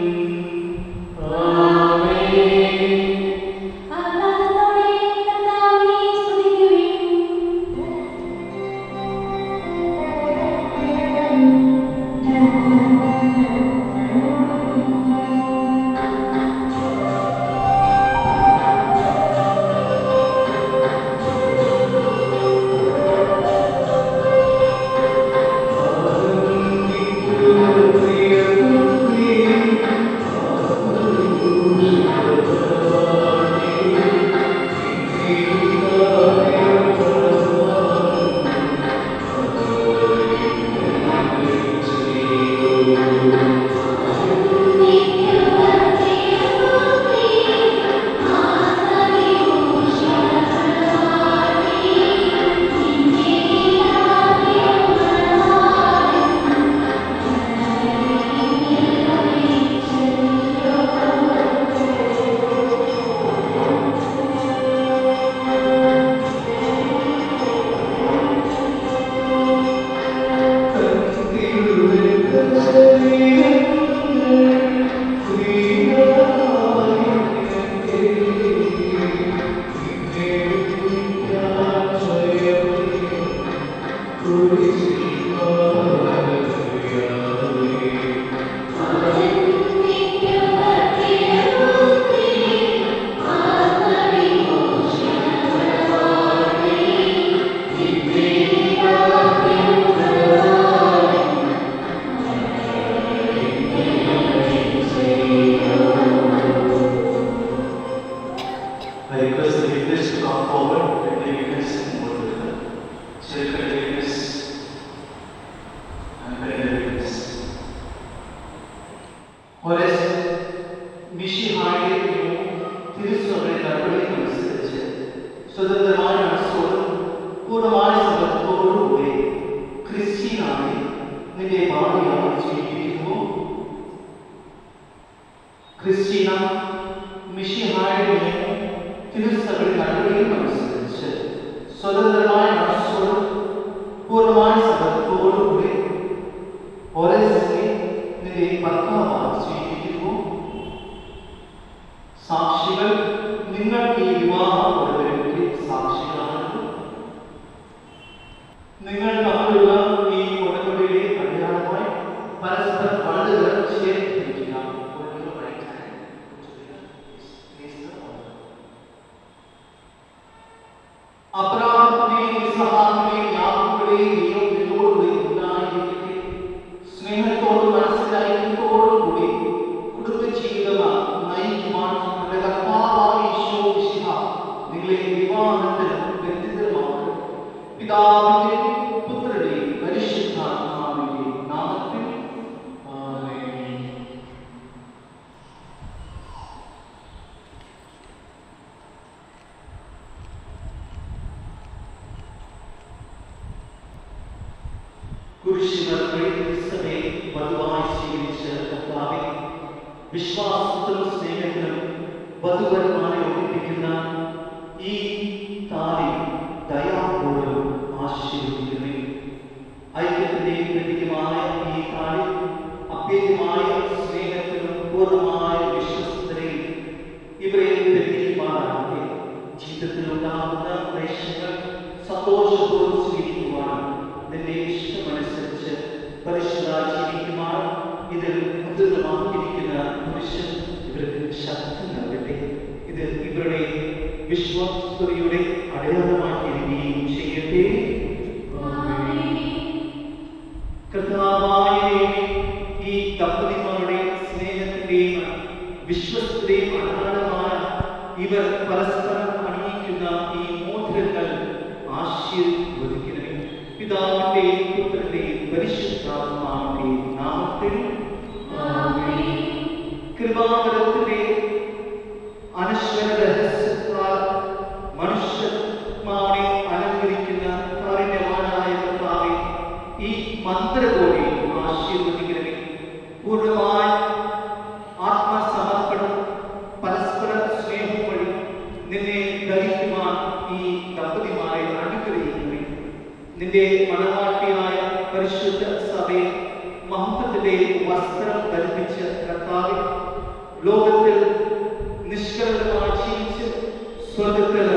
വിശ്വാസത്തിലും സ്നേഹത്തിലും വധുവരന്മാരെ ഒന്നിപ്പിക്കുന്ന ഈ താലി ദയാപൂർവ്വം ആശീർവദിക്കുന്നു. ഐക്യത്തിന്റെയും പ്രതീകമായ ഈ താലി അഭേദ്യമായ സ്നേഹത്തിലും പൂർണ്ണമായ വിശ്വസ്തതയും ഇവരെ പ്രതീകമാറാകട്ടെ. ജീവിതത്തിൽ ഉണ്ടാകുന്ന ക്ലേശങ്ങൾ സന്തോഷപൂർവ്വം സ്വീകരിക്കുവാൻ നിന്റെ ഇഷ്ടമനുസരിച്ച് പരിശുദ്ധമായി ജീവിക്കുവാൻ ഇതിൽ മുദ്രിതമാക്കിയിരിക്കുന്ന പുരുഷൻ ഇവർക്ക് ശക്തി നൽകട്ടെ. ഇത് ഇവരുടെ വിശ്വാസയുടെ അടയാളമാക്കിയിരിക്കുകയും ചെയ്യട്ടെ. കർത്താവായ ഈ ദമ്പതിമാരുടെ സ്നേഹത്തിന്റെയും വിശ്വസ്തയുടെയും അടയാളമായ ഇവർ പരസ്പരം അണിയിക്കുന്ന ഈ മോതിരങ്ങൾ ആശീർവദിക്കണമേ. പിതാവിന്റെയും പുത്രന്റെയും പരിശുദ്ധാത്മാവിന്റെയും നാമത്തിൽ കൃപാവരത്തിന്റെ അനശ്വര രഹസ്യത്താൽ മനുഷ്യന്മാരെ അലങ്കരിക്കുന്ന നിന്റെ മണവാട്ടിയായ പരിശുദ്ധ സഭയെ മഹത്വത്തിന്റെ വസ്ത്രം ധരിപ്പിച്ച് കർത്താവേ, ലോകത്തിൽ നിഷ്കളങ്കമായി ജീവിച്ച് സ്വർഗത്തിൽ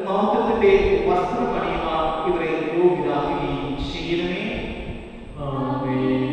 മഹത്വത്തിന്റെ വസ്ത്രം അണിയുവാൻ ഇവരെ യോഗ്യരാക്കുകയും ചെയ്യണമേ. ആമേൻ.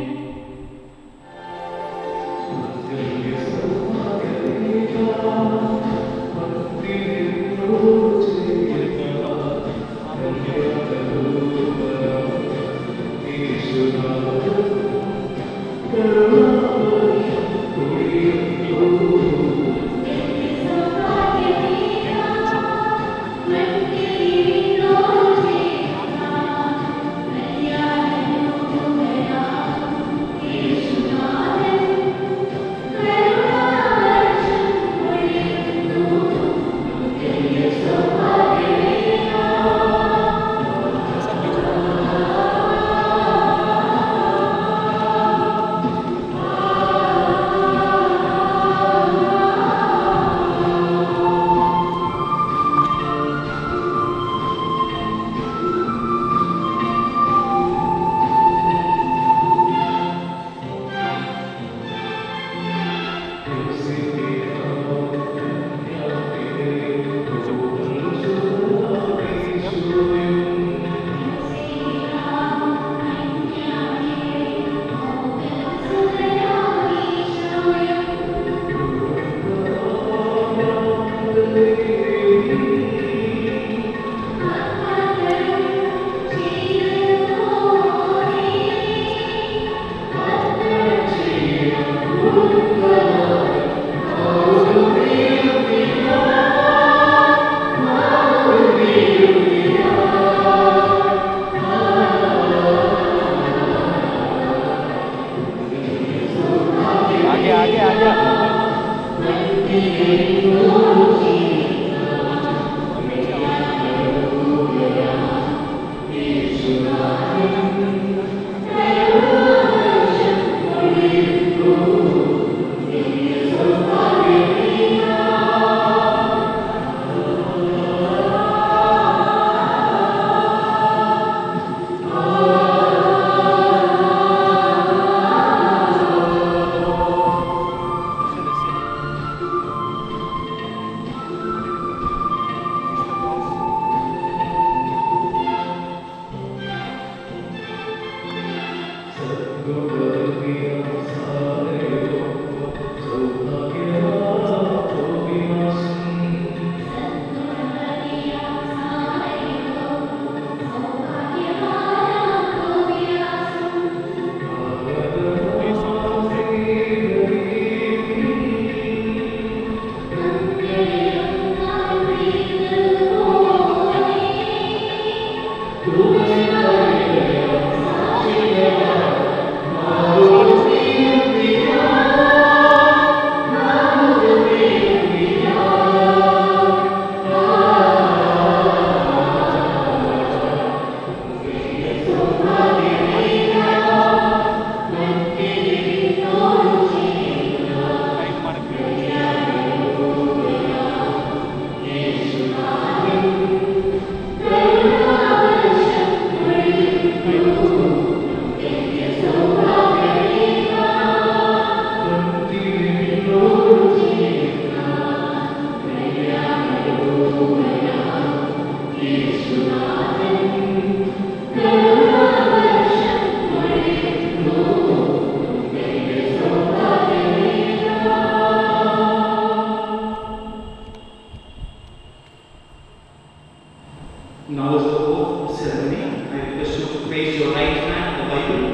Now is the oath ceremony. I request you to place your right hand on the Bible.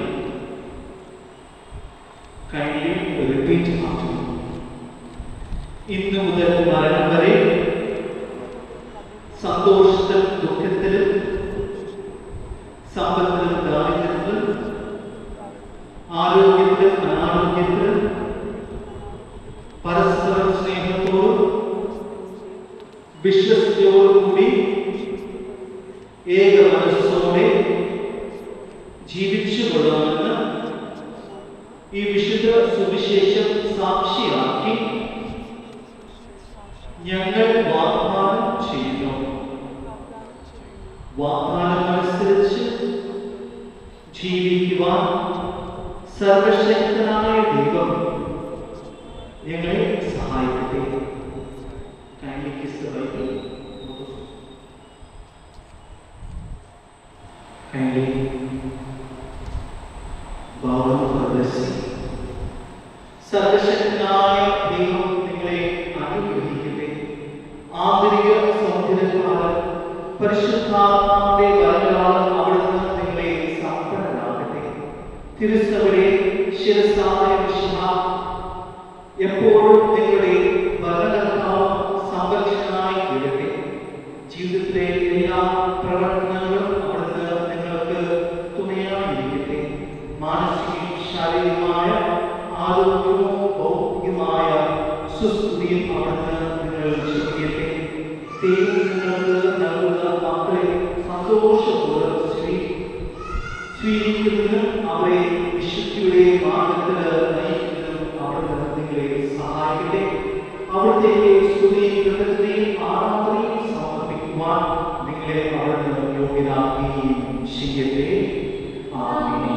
Kindly repeat after me. ഇന്ന് മുതൽ മരണം വരെ സന്തോഷത്തിലും ദുഃഖത്തിലും സമ്പത്തിലും ദാരിദ്ര്യത്തിലും ആരോഗ്യത്തിലും അനാരോഗ്യത്തിലും പരസ്പര സ്നേഹത്തോടും വിശ്വസ്തയോടുകൂടി ഏക മനസ്സോടെ ജീവിച്ചു കൊള്ളാമെന്ന് ഈ വിശുദ്ധ സുവിശേഷം സാക്ഷിയാക്കി ഞങ്ങൾ വാഗ്ദാനം ചെയ്യുന്നു. വാഗ്ദാനം അനുസരിച്ച് ചെയ്യുവാൻ സർവശക്തനായ ദൈവം ഞങ്ങളെ സഹായിക്കട്ടെ. Kindly kiss the Bible. Kindly bow down for blessing. സർവശക്തനായ ദൈവം നിങ്ങളെ അനുഗ്രഹിക്കട്ടെ. ആന്തരിക സൗന്ദര്യത്താൽ പരിശുദ്ധാത്മാവിന്റെ വരങ്ങളാൽ അവിടുന്ന് നിങ്ങളെ സമ്പന്നരാകട്ടെ. തിരുസഭയുടെ ശിരസ്സായ മിശിഹ എപ്പോഴും നിങ്ങളുടെ ഭരണകർത്താവും സംരക്ഷകനായി തീരട്ടെ. ജീവിതത്തിലെ എല്ലാ പ്രവർത്തനങ്ങളും അവിടുന്ന് നിങ്ങൾക്ക് തുണയായിരിക്കട്ടെ. മാനസികവും ശാരീരികമായ ആരോഗ്യവും ഭൗതികമായ സുസ്ഥിതിയും അവിടുന്ന് നിങ്ങൾ ശ്രദ്ധിക്കട്ടെ. ദൈവം നിങ്ങൾക്ക് നൽകുന്ന മക്കളെ സന്തോഷപൂർവ്വം സ്വീകരിക്കുന്നതിനും അവരെ വിശുദ്ധിയുടെ മാർഗത്തിൽ നയിക്കുന്നതിനും അവിടുന്ന് നിങ്ങളെ സഹായിക്കട്ടെ. അവിടുത്തെ സ്തുതിയും കൃതജ്ഞതയും ആരാധനയും സമർപ്പിക്കുവാൻ നിങ്ങളെ അവിടുന്ന് യോഗ്യരാക്കുകയും ചെയ്യട്ടെ. ആമേൻ.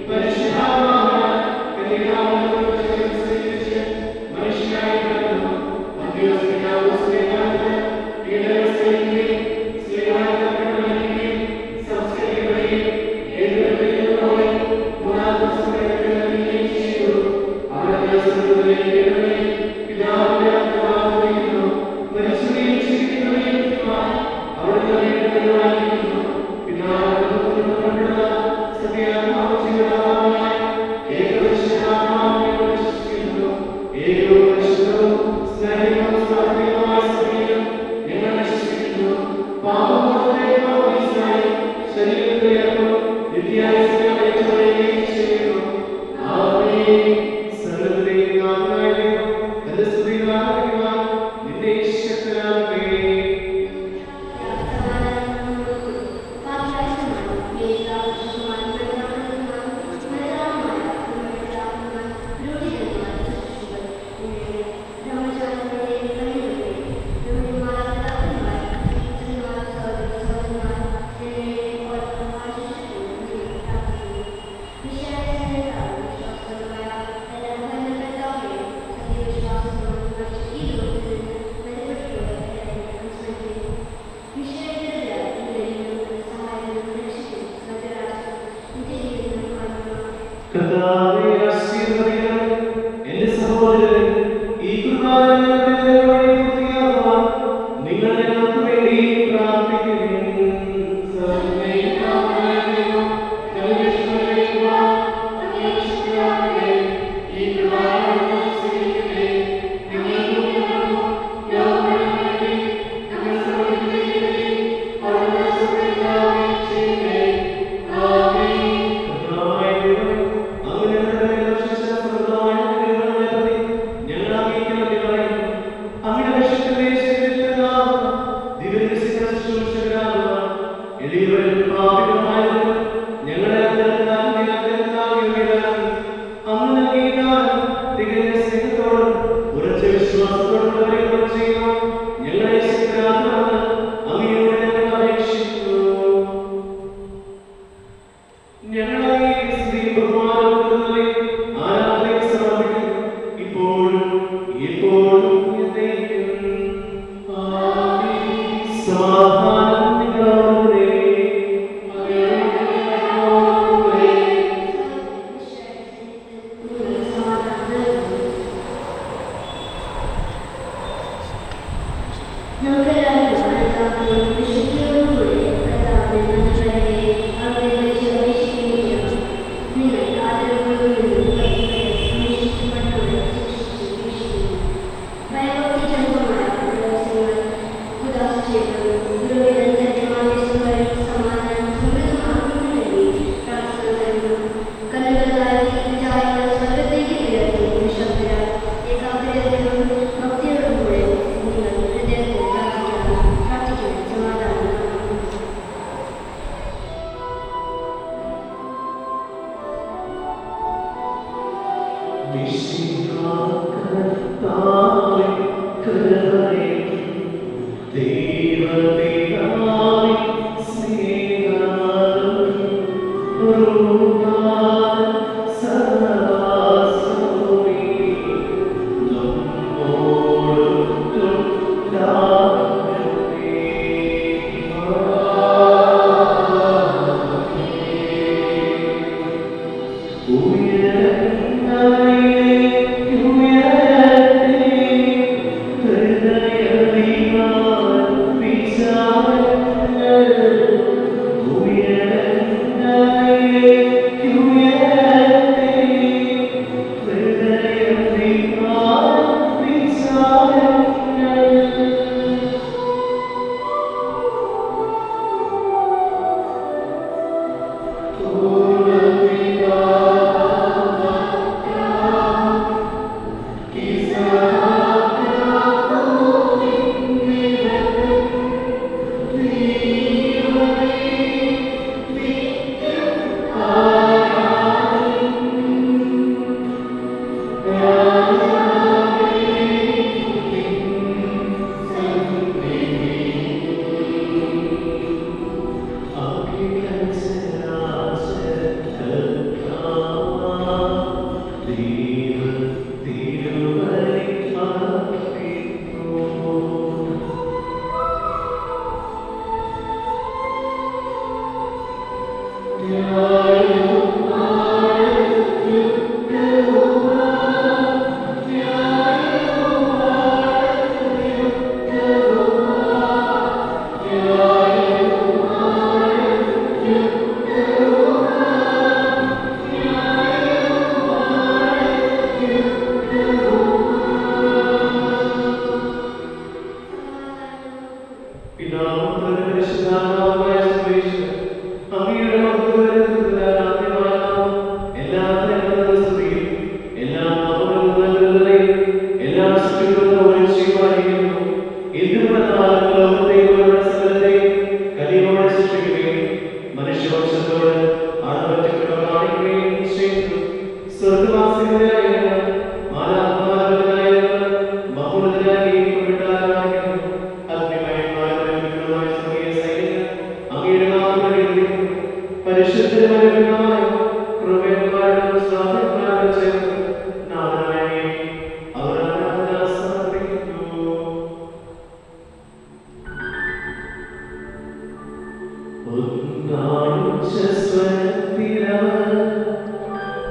പരിശുദ്ധാത്മാവിനാൽ കർത്താവേ, ആശീർവദിക്കണം. എന്റെ സഹോദരരെ, ഈ കുർബാന പൂർത്തിയാക്കുവാൻ നിങ്ങൾ ഞങ്ങൾക്ക് വേണ്ടി പ്രാർത്ഥിക്കുന്നു.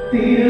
Thank you.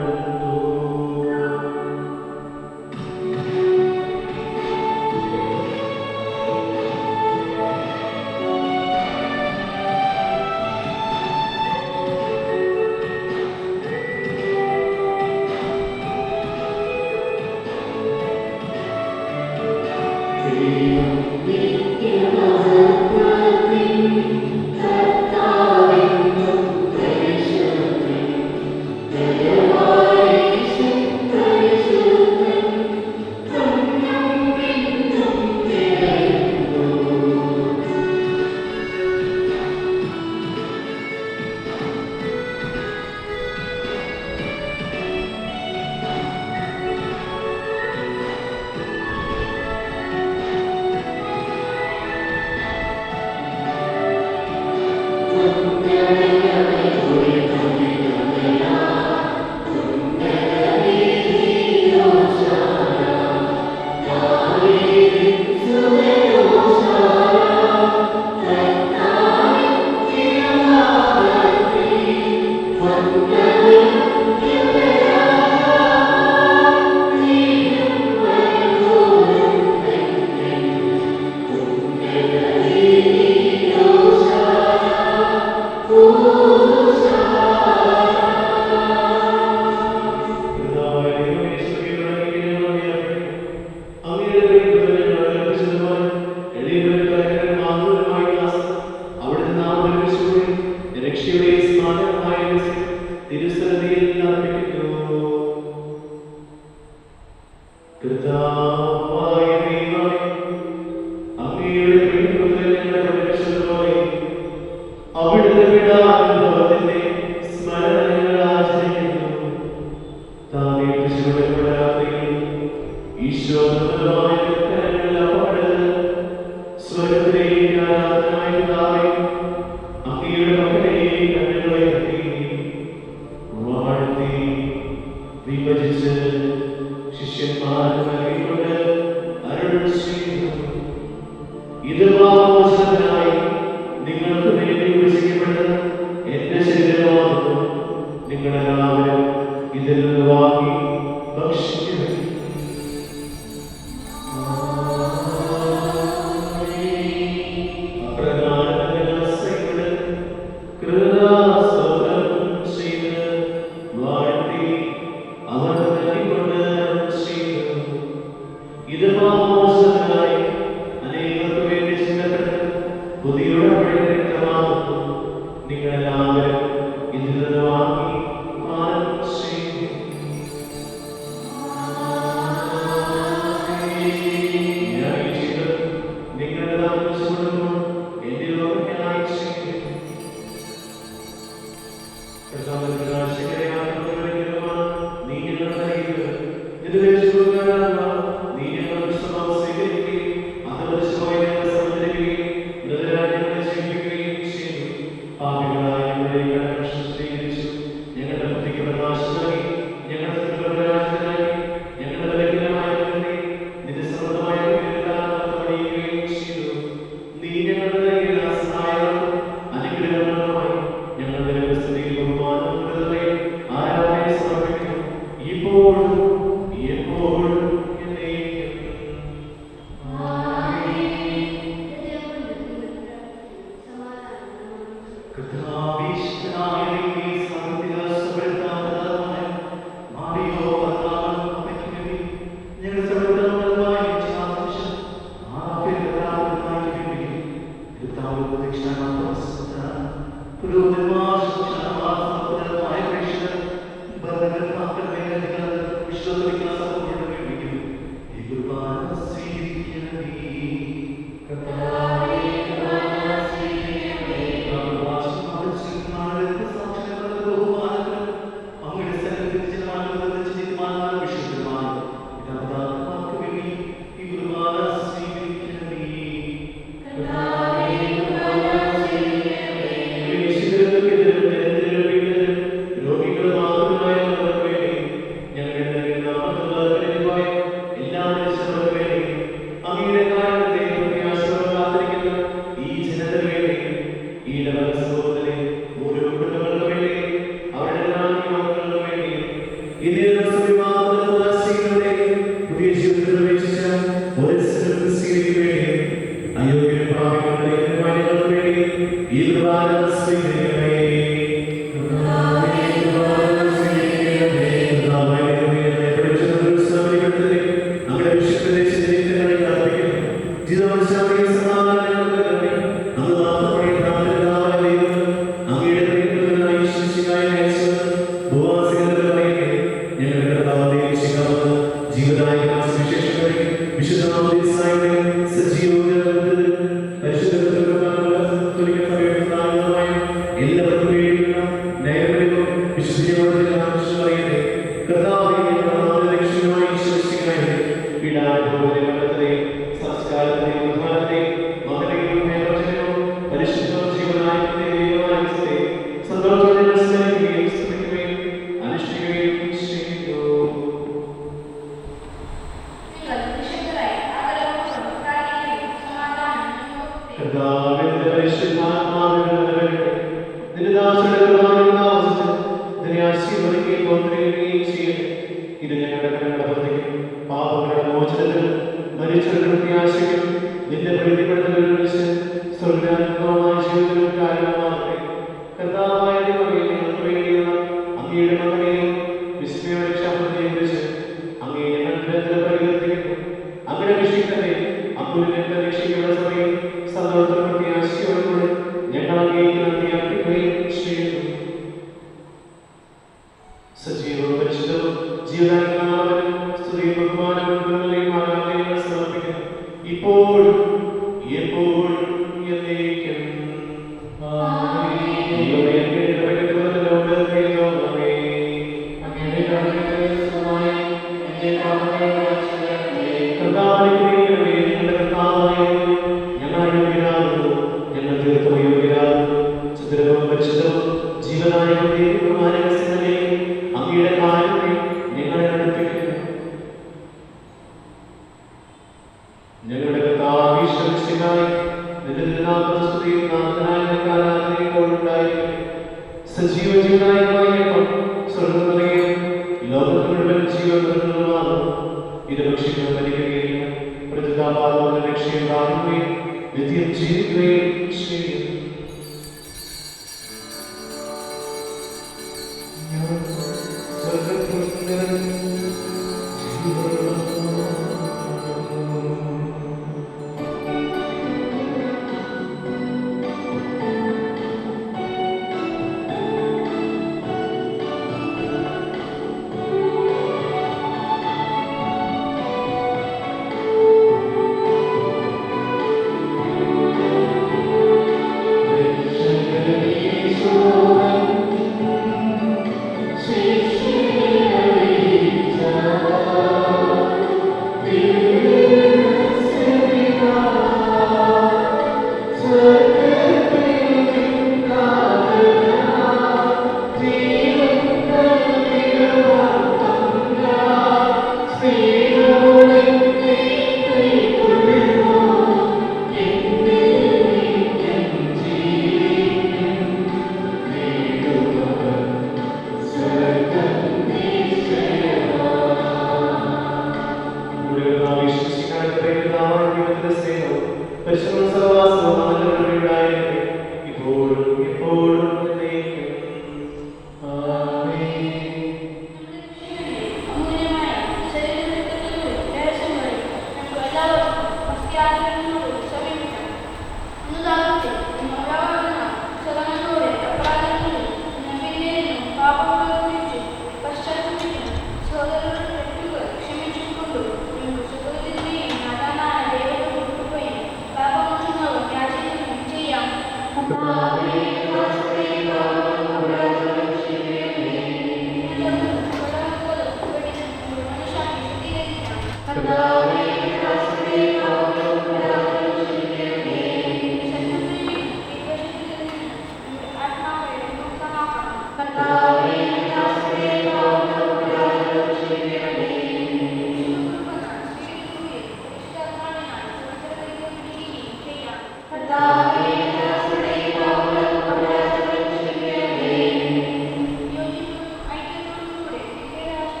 യോജിപ്പും ഐക്യത്തോടുകൂടെ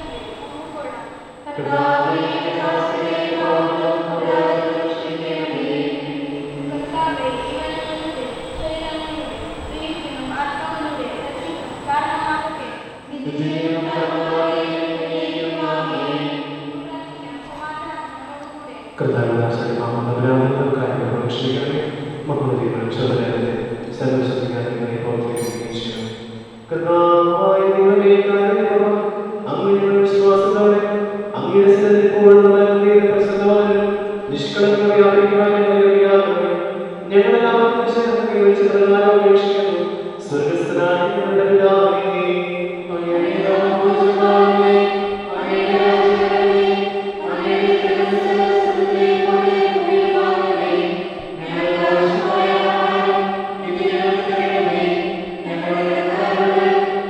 ഞങ്ങളുടെ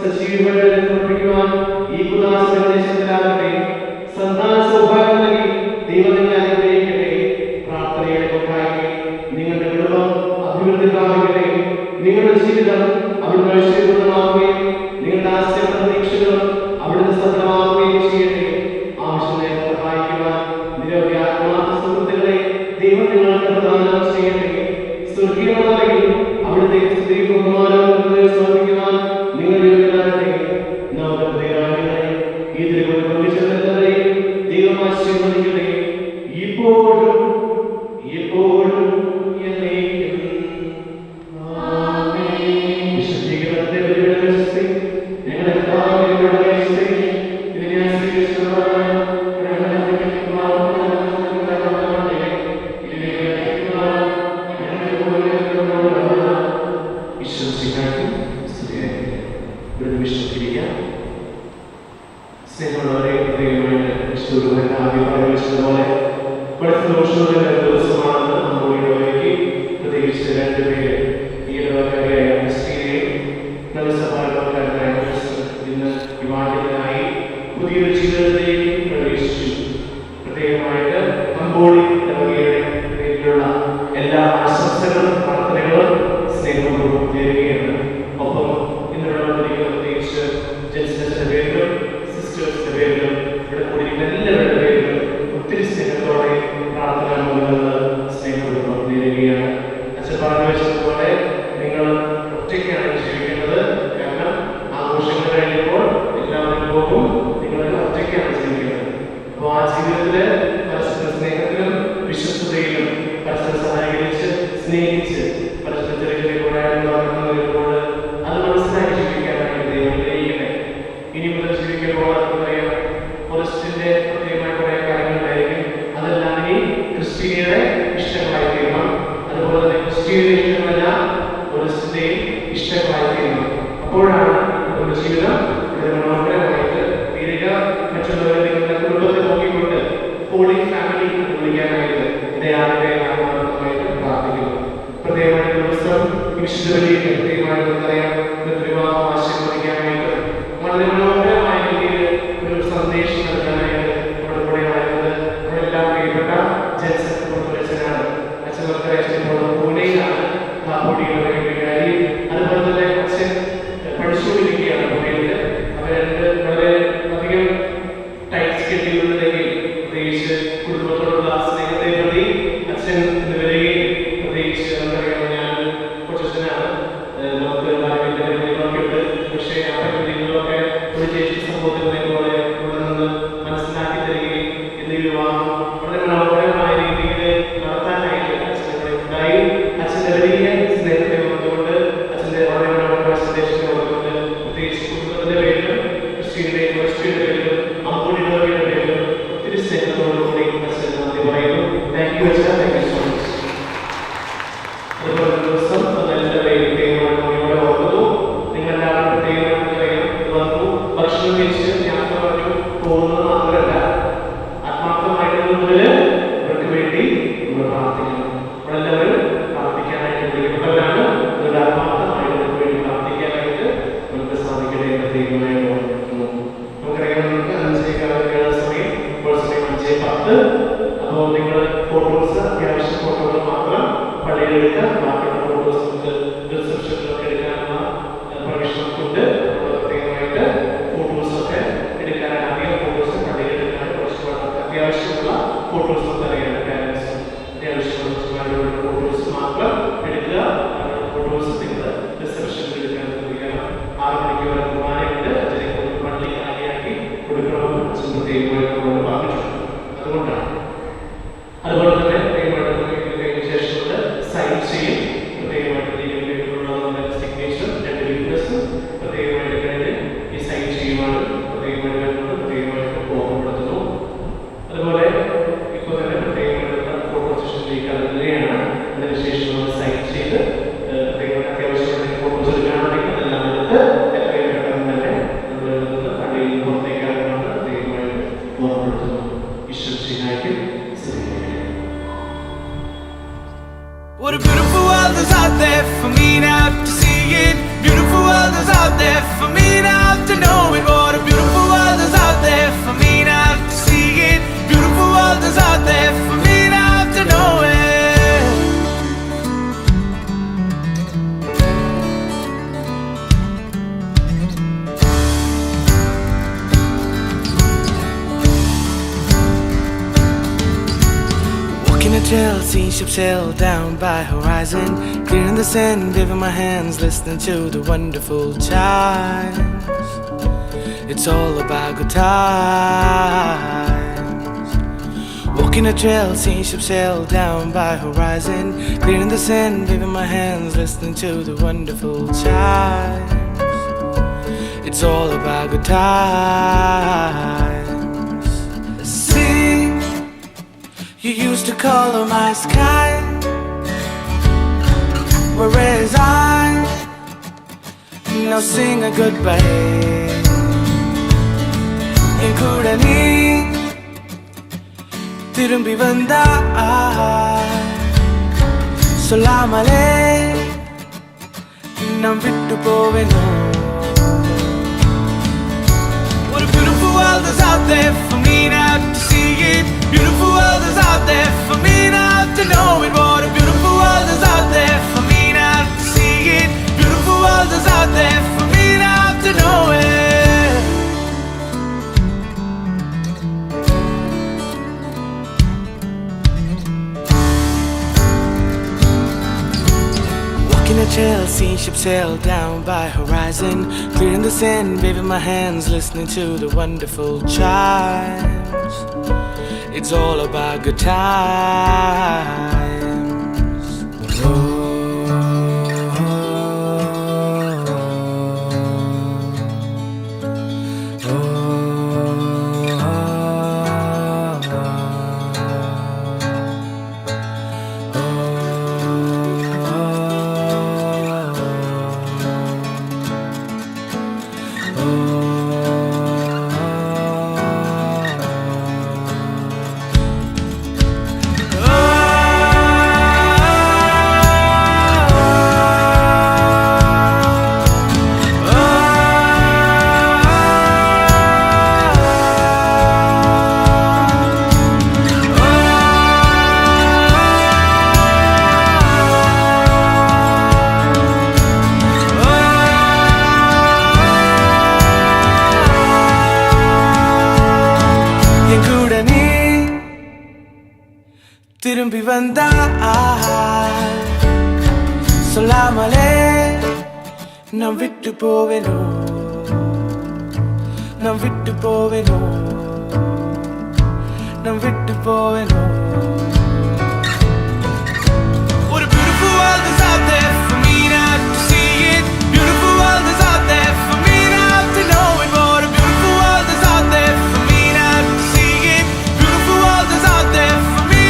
സജീവമായി സമർപ്പിക്കുവാൻ ഈ കുദാശകളെ ശക്തരാകട്ടെ. സന്താന സൗഭാഗ്യം നൽകി ദൈവം നിങ്ങളെ അനുഗ്രഹിക്കട്ടെ. പ്രാർത്ഥനയുടെ കൊട്ടായി നിങ്ങളുടെ കുടുംബം അഭിവൃദ്ധി പ്രാപിക്കട്ടെ. നിങ്ങളുടെ ജീവിതം അവിടുന്ന് ഐശ്വര്യപ്രദമാവുകയും നിങ്ങളുടെ ആശയ പ്രതീക്ഷകളും അവിടുന്ന് സഫലമാവുകയും ചെയ്യട്ടെ. ആവശ്യമായി സഹായിക്കുവാൻ നിരവധി ആത്മാർത്ഥ സുഹൃത്തുക്കളെ ദൈവം നിങ്ങൾക്ക് പ്രദാനം ചെയ്യട്ടെ. സ്വർഗീയമാണെങ്കിൽ അവിടുത്തെ സ്തുതി ബഹുമാനവും സമർപ്പിക്കുവാൻ നിങ്ങൾ യോഗ്യരാകട്ടെ. നമ്മുടെ ദൈവങ്ങളെ ഈ തിരുവനന്തപുരം ദൈവം ആശീർവദിക്കട്ടെ. ഇപ്പോഴും എപ്പോഴും എന്നേക്കും. ആമേൻ. വിശുദ്ധീകരണത്തെ പരിപാടി ഞങ്ങളെല്ലാവരും ഇതിനെ വിശ്വസിക്കുക. സ്നേഹമുള്ളവരെ, പോലെ പഠിത്ത ദോഷങ്ങളുടെ ദിവസമാണെന്ന് നമ്മുടെ ഇടവകയ്ക്ക് പ്രത്യേകിച്ച് രണ്ടുപേര് ഈ ഇടവകയായ ക്രിസ്റ്റീനയും നവസഭാകാരനായ ഇന്ന് വിവാഹിതനായി പുതിയൊരു ജീവിതത്തിലേക്ക് പ്രവേശിച്ചു. പ്രത്യേകമായിട്ട് അമ്പോളി ഇടവകയുടെ പേരിലുള്ള എല്ലാ ആശംസകളും പ്രാർത്ഥനകളും സ്നേഹപൂർവ്വം നേരുകയാണ്. ഒപ്പം ഇന്നിവിടെ വന്നിരിക്കുന്ന പ്രത്യേകിച്ച് ജെൻസിന്റെ പേരിലും സിസ്റ്റേഴ്സിന്റെ പേരിലും ഇവിടെ കൂടിയിരിക്കുന്ന എല്ലാവരുടെ പേരിലും ഒത്തിരി സ്നേഹത്തോടെ പ്രാർത്ഥന നൽകുന്നത് സ്നേഹപൂർവ്വം നേരുകയാണ്. അച്ഛൻ പറഞ്ഞു വെച്ചതുപോലെ നിങ്ങൾ ഒറ്റയ്ക്കാണ് ജീവിക്കുന്നത്. കാരണം ആഘോഷങ്ങൾ കഴിയുമ്പോൾ എല്ലാവരും പോകും, നിങ്ങൾ ഒറ്റയ്ക്കാണ് ജീവിക്കുന്നത്. അപ്പോൾ ആ ജീവിതത്തില് പരസ്പര സ്നേഹത്തിലും വിശ്വസ്തതയിലും പരസ്പരം സഹകരിച്ച് സ്നേഹിച്ച് പരസ്പരം ചെറിയ ചെറിയ പോരാട്ടങ്ങൾ വരുമ്പോൾ അത് മനസ്സിലാക്കി ജീവിക്കാനാണ് ദൈവം കഴിയട്ടെ. ഇനി മുതൽ ജീവിക്കുമ്പോൾ നമുക്കറിയാം ഫോറസ്റ്റിന്റെ പ്രത്യേകമായ കുറെ കാര്യങ്ങളുണ്ടായിരിക്കും. അതെല്ലാം ഇനി ക്രിസ്റ്റീനയുടെ ഇഷ്ടങ്ങളായി തീരണം. അതുപോലെ തന്നെ ക്രിസ്റ്റീനയുടെ ഇഷ്ടങ്ങളല്ല ഫോറസ്റ്റിന്റെയും ഇഷ്ടങ്ങളായി തീരണം. അപ്പോഴാണ് നമ്മുടെ ജീവിതം മനോഹരമായിട്ട് തീരുക. മറ്റുള്ളവരെ നിങ്ങളുടെ കുടുംബത്തെ നോക്കിക്കൊണ്ട് ഹോളി ഫാമിലി എന്ന് വിളിക്കാനായിട്ട് ഇടയാകട്ടെ ആത്മാർത്ഥമായിട്ട് പ്രാർത്ഥിക്കുന്നു. പ്രത്യേകമായ ദിവസം വിശുദ്ധ പ്രത്യേകമായി നമുക്കറിയാം വിവാഹം ആശീർവദിക്കാനായിട്ട് വളരെ മനോഹരമായ രീതിയിൽ ഒരു സന്ദേശം നൽകാനായിട്ട് നമ്മുടെ കൂടെ ആയിരുന്നത് നമ്മളെല്ലാം പ്രിയപ്പെട്ട ജെൻസൺ അച്ഛനാണ്. അച്ഛൻ പൂനെയിലാണ് പൂനെയുടെ വികാരി. അതുപോലെ തന്നെ അച്ഛൻ പഠിച്ചുകൊണ്ടിരിക്കുകയാണ് പൂനെയിൽ. അവരുടെ വളരെ അധികം ടൈറ്റ് സ്കെഡ്യൂളുണ്ടെങ്കിൽ പ്രത്യേകിച്ച് കുടുംബത്തോടുള്ള സ്നേഹത്തെ പ്രതി അച്ഛൻ ഇന്ന് വരികയും പ്രത്യേകിച്ച് നമുക്കറിയാം ഞാൻ കൊച്ചച്ഛനാണ്. നമുക്ക് ഉണ്ട്. പക്ഷേ ആ പരിമിതികളൊക്കെ ഒരു ചേച്ചി സമൂഹത്തിനെ പോലെ ഇവിടെ നിന്ന് മനസ്സിലാക്കി തരികയും ഇന്ന് വിവാഹം വളരെ മനോഹരമായ രീതിയിൽ നടത്താനായിട്ട് അച്ഛനെ ഉണ്ടായി. അച്ഛൻ്റെ വലിയ സ്നേഹത്തെ വന്നുകൊണ്ട് അച്ഛൻ്റെ വളരെ മനോഹരമായ സന്ദേശത്തെ വന്നുകൊണ്ട് പ്രത്യേകിച്ച് കുടുംബത്തിന്റെ പേരിലും ക്രിസ്റ്റീനയുടെ പേരിലും അമ്പൂരിയുടെ പേരിലും ഒത്തിരി സ്നേഹത്തോടുകൂടി അച്ഛൻ നന്ദി പറയുന്നു. താങ്ക് യു അച്ഛൻ. Thank you so much. അതുപോലെ ദിവസം എല്ലാവരെയും ഇവിടെ ഓർക്കുന്നു. നിങ്ങളെല്ലാവരും പ്രത്യേകം വന്നു ഭക്ഷണം കഴിച്ച് യാത്ര പറഞ്ഞു പോകുന്നത് മാത്രമല്ല, ആത്മാർത്ഥമായിട്ട് മുതൽ അവർക്ക് വേണ്ടി നമ്മൾ പ്രാർത്ഥിക്കണം. നമ്മളെല്ലാവരും പ്രാർത്ഥിക്കാനായിട്ട് വിളിക്കപ്പെട്ടവരാണ്. അതുകൊണ്ട് ആത്മാർത്ഥമായിട്ട് അവർക്ക് വേണ്ടി പ്രാർത്ഥിക്കാനായിട്ട് നമുക്ക് സാധിക്കട്ടെ. പ്രത്യേകമായി ഓർക്കുന്നു. നമുക്കറിയാം നമുക്ക് 5:15 സമയം, ഇപ്പോൾ സമയം 5:10. അപ്പോൾ നിങ്ങൾ ഫോട്ടോസ്, അത്യാവശ്യ ഫോട്ടോകൾ മാത്രം പള്ളിയിലെടുക്കുക. ബാക്കിയുള്ള ഫോട്ടോസ് നമുക്ക് റിസപ്ഷനിലൊക്കെ എടുക്കാനുള്ള permission ഉണ്ട്. പ്രത്യേകമായിട്ട് ഫോട്ടോസൊക്കെ എടുക്കാനാണ്. അധികം ഫോട്ടോസ് പള്ളിയിലെടുക്കാൻ കുറച്ച് അത്യാവശ്യമുള്ള ഫോട്ടോസ് ഒക്കെ അറിയാം. പാരൻസും അത്യാവശ്യമുള്ള ഫോട്ടോസ് മാത്രം എടുക്കുക. ഫോട്ടോസ് നിങ്ങൾ റിസപ്ഷനിൽ എടുക്കാൻ ശ്രമിക്കണം. 6 മണിക്ക് വരെ കുർബാനയുണ്ട്. 5:30 പള്ളി trail, seeing ships sail down by horizon, clearing the sand, waving my hands, listening to the wonderful chimes. It's all about good times. Walking a trail, seeing ships sail down by horizon, clearing the sand, waving my hands, listening to the wonderful chimes. It's all about good times. See, you used to color my sky, whereas I now sing a goodbye. என் கூட நீ திரும்பி வந்தா சொல்லாமலே நாம் விட்டு போவேனோ. What a beautiful world is out there for me now to see it. Beautiful world is out there for me now to know it. What a beautiful world is out there for me now to see it. Beautiful world is out there for me now to know it. Walking a trail, seeing ships sail down by horizon, clearing the sand, waving my hands, listening to the wonderful chimes. It's all about good times. திரும்பி வந்தால் சொல்லாமலே நாம் விட்டு போவேனோ, நாம் விட்டு போவேனோ, நாம் விட்டு போவேனோ. What a beautiful world is out there for me now to see it. Beautiful world is out there for me now to know it. What a beautiful world is out there for me now to see it. Beautiful world is out there for me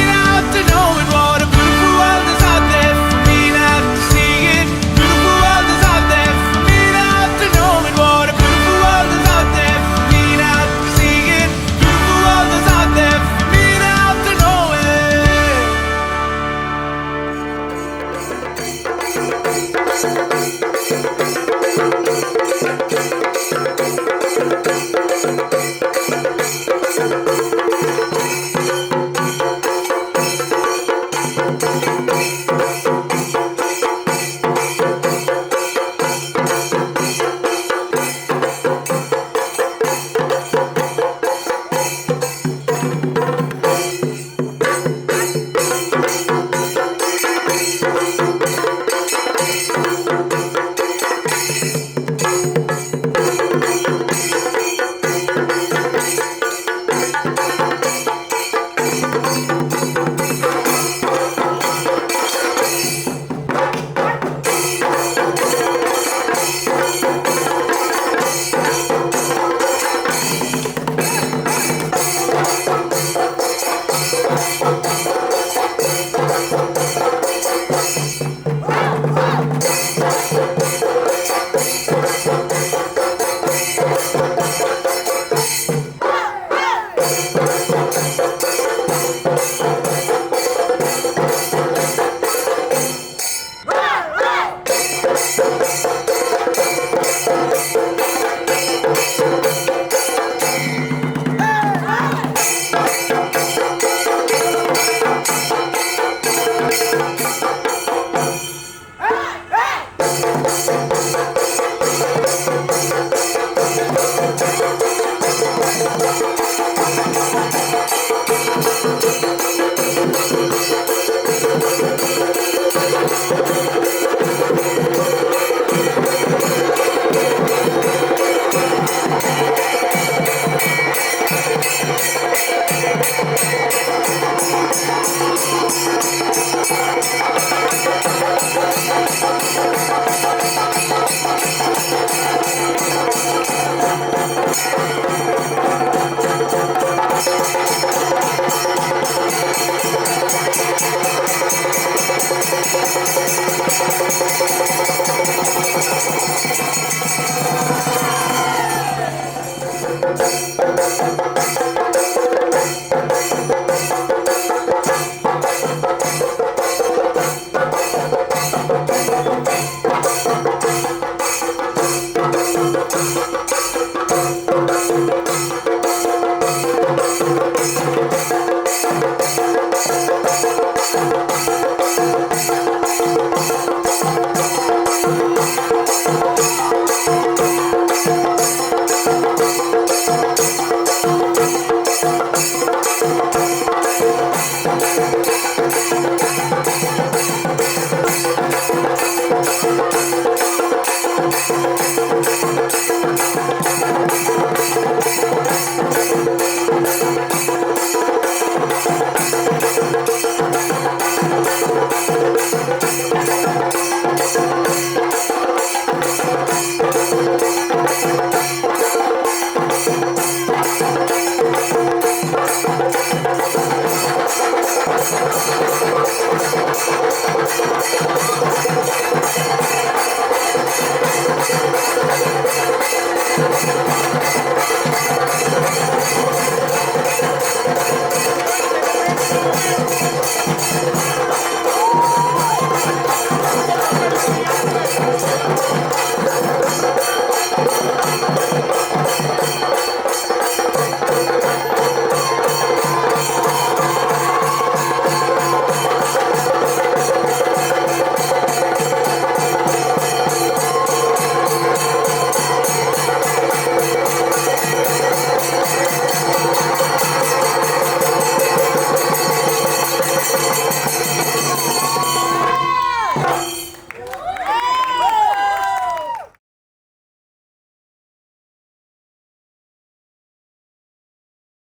to know it. What a beautiful world is out there for me now to see it. Beautiful world is out there for me now to know it. What a beautiful world is out there for me now to see it. Beautiful world is out there for me now to know it. Thank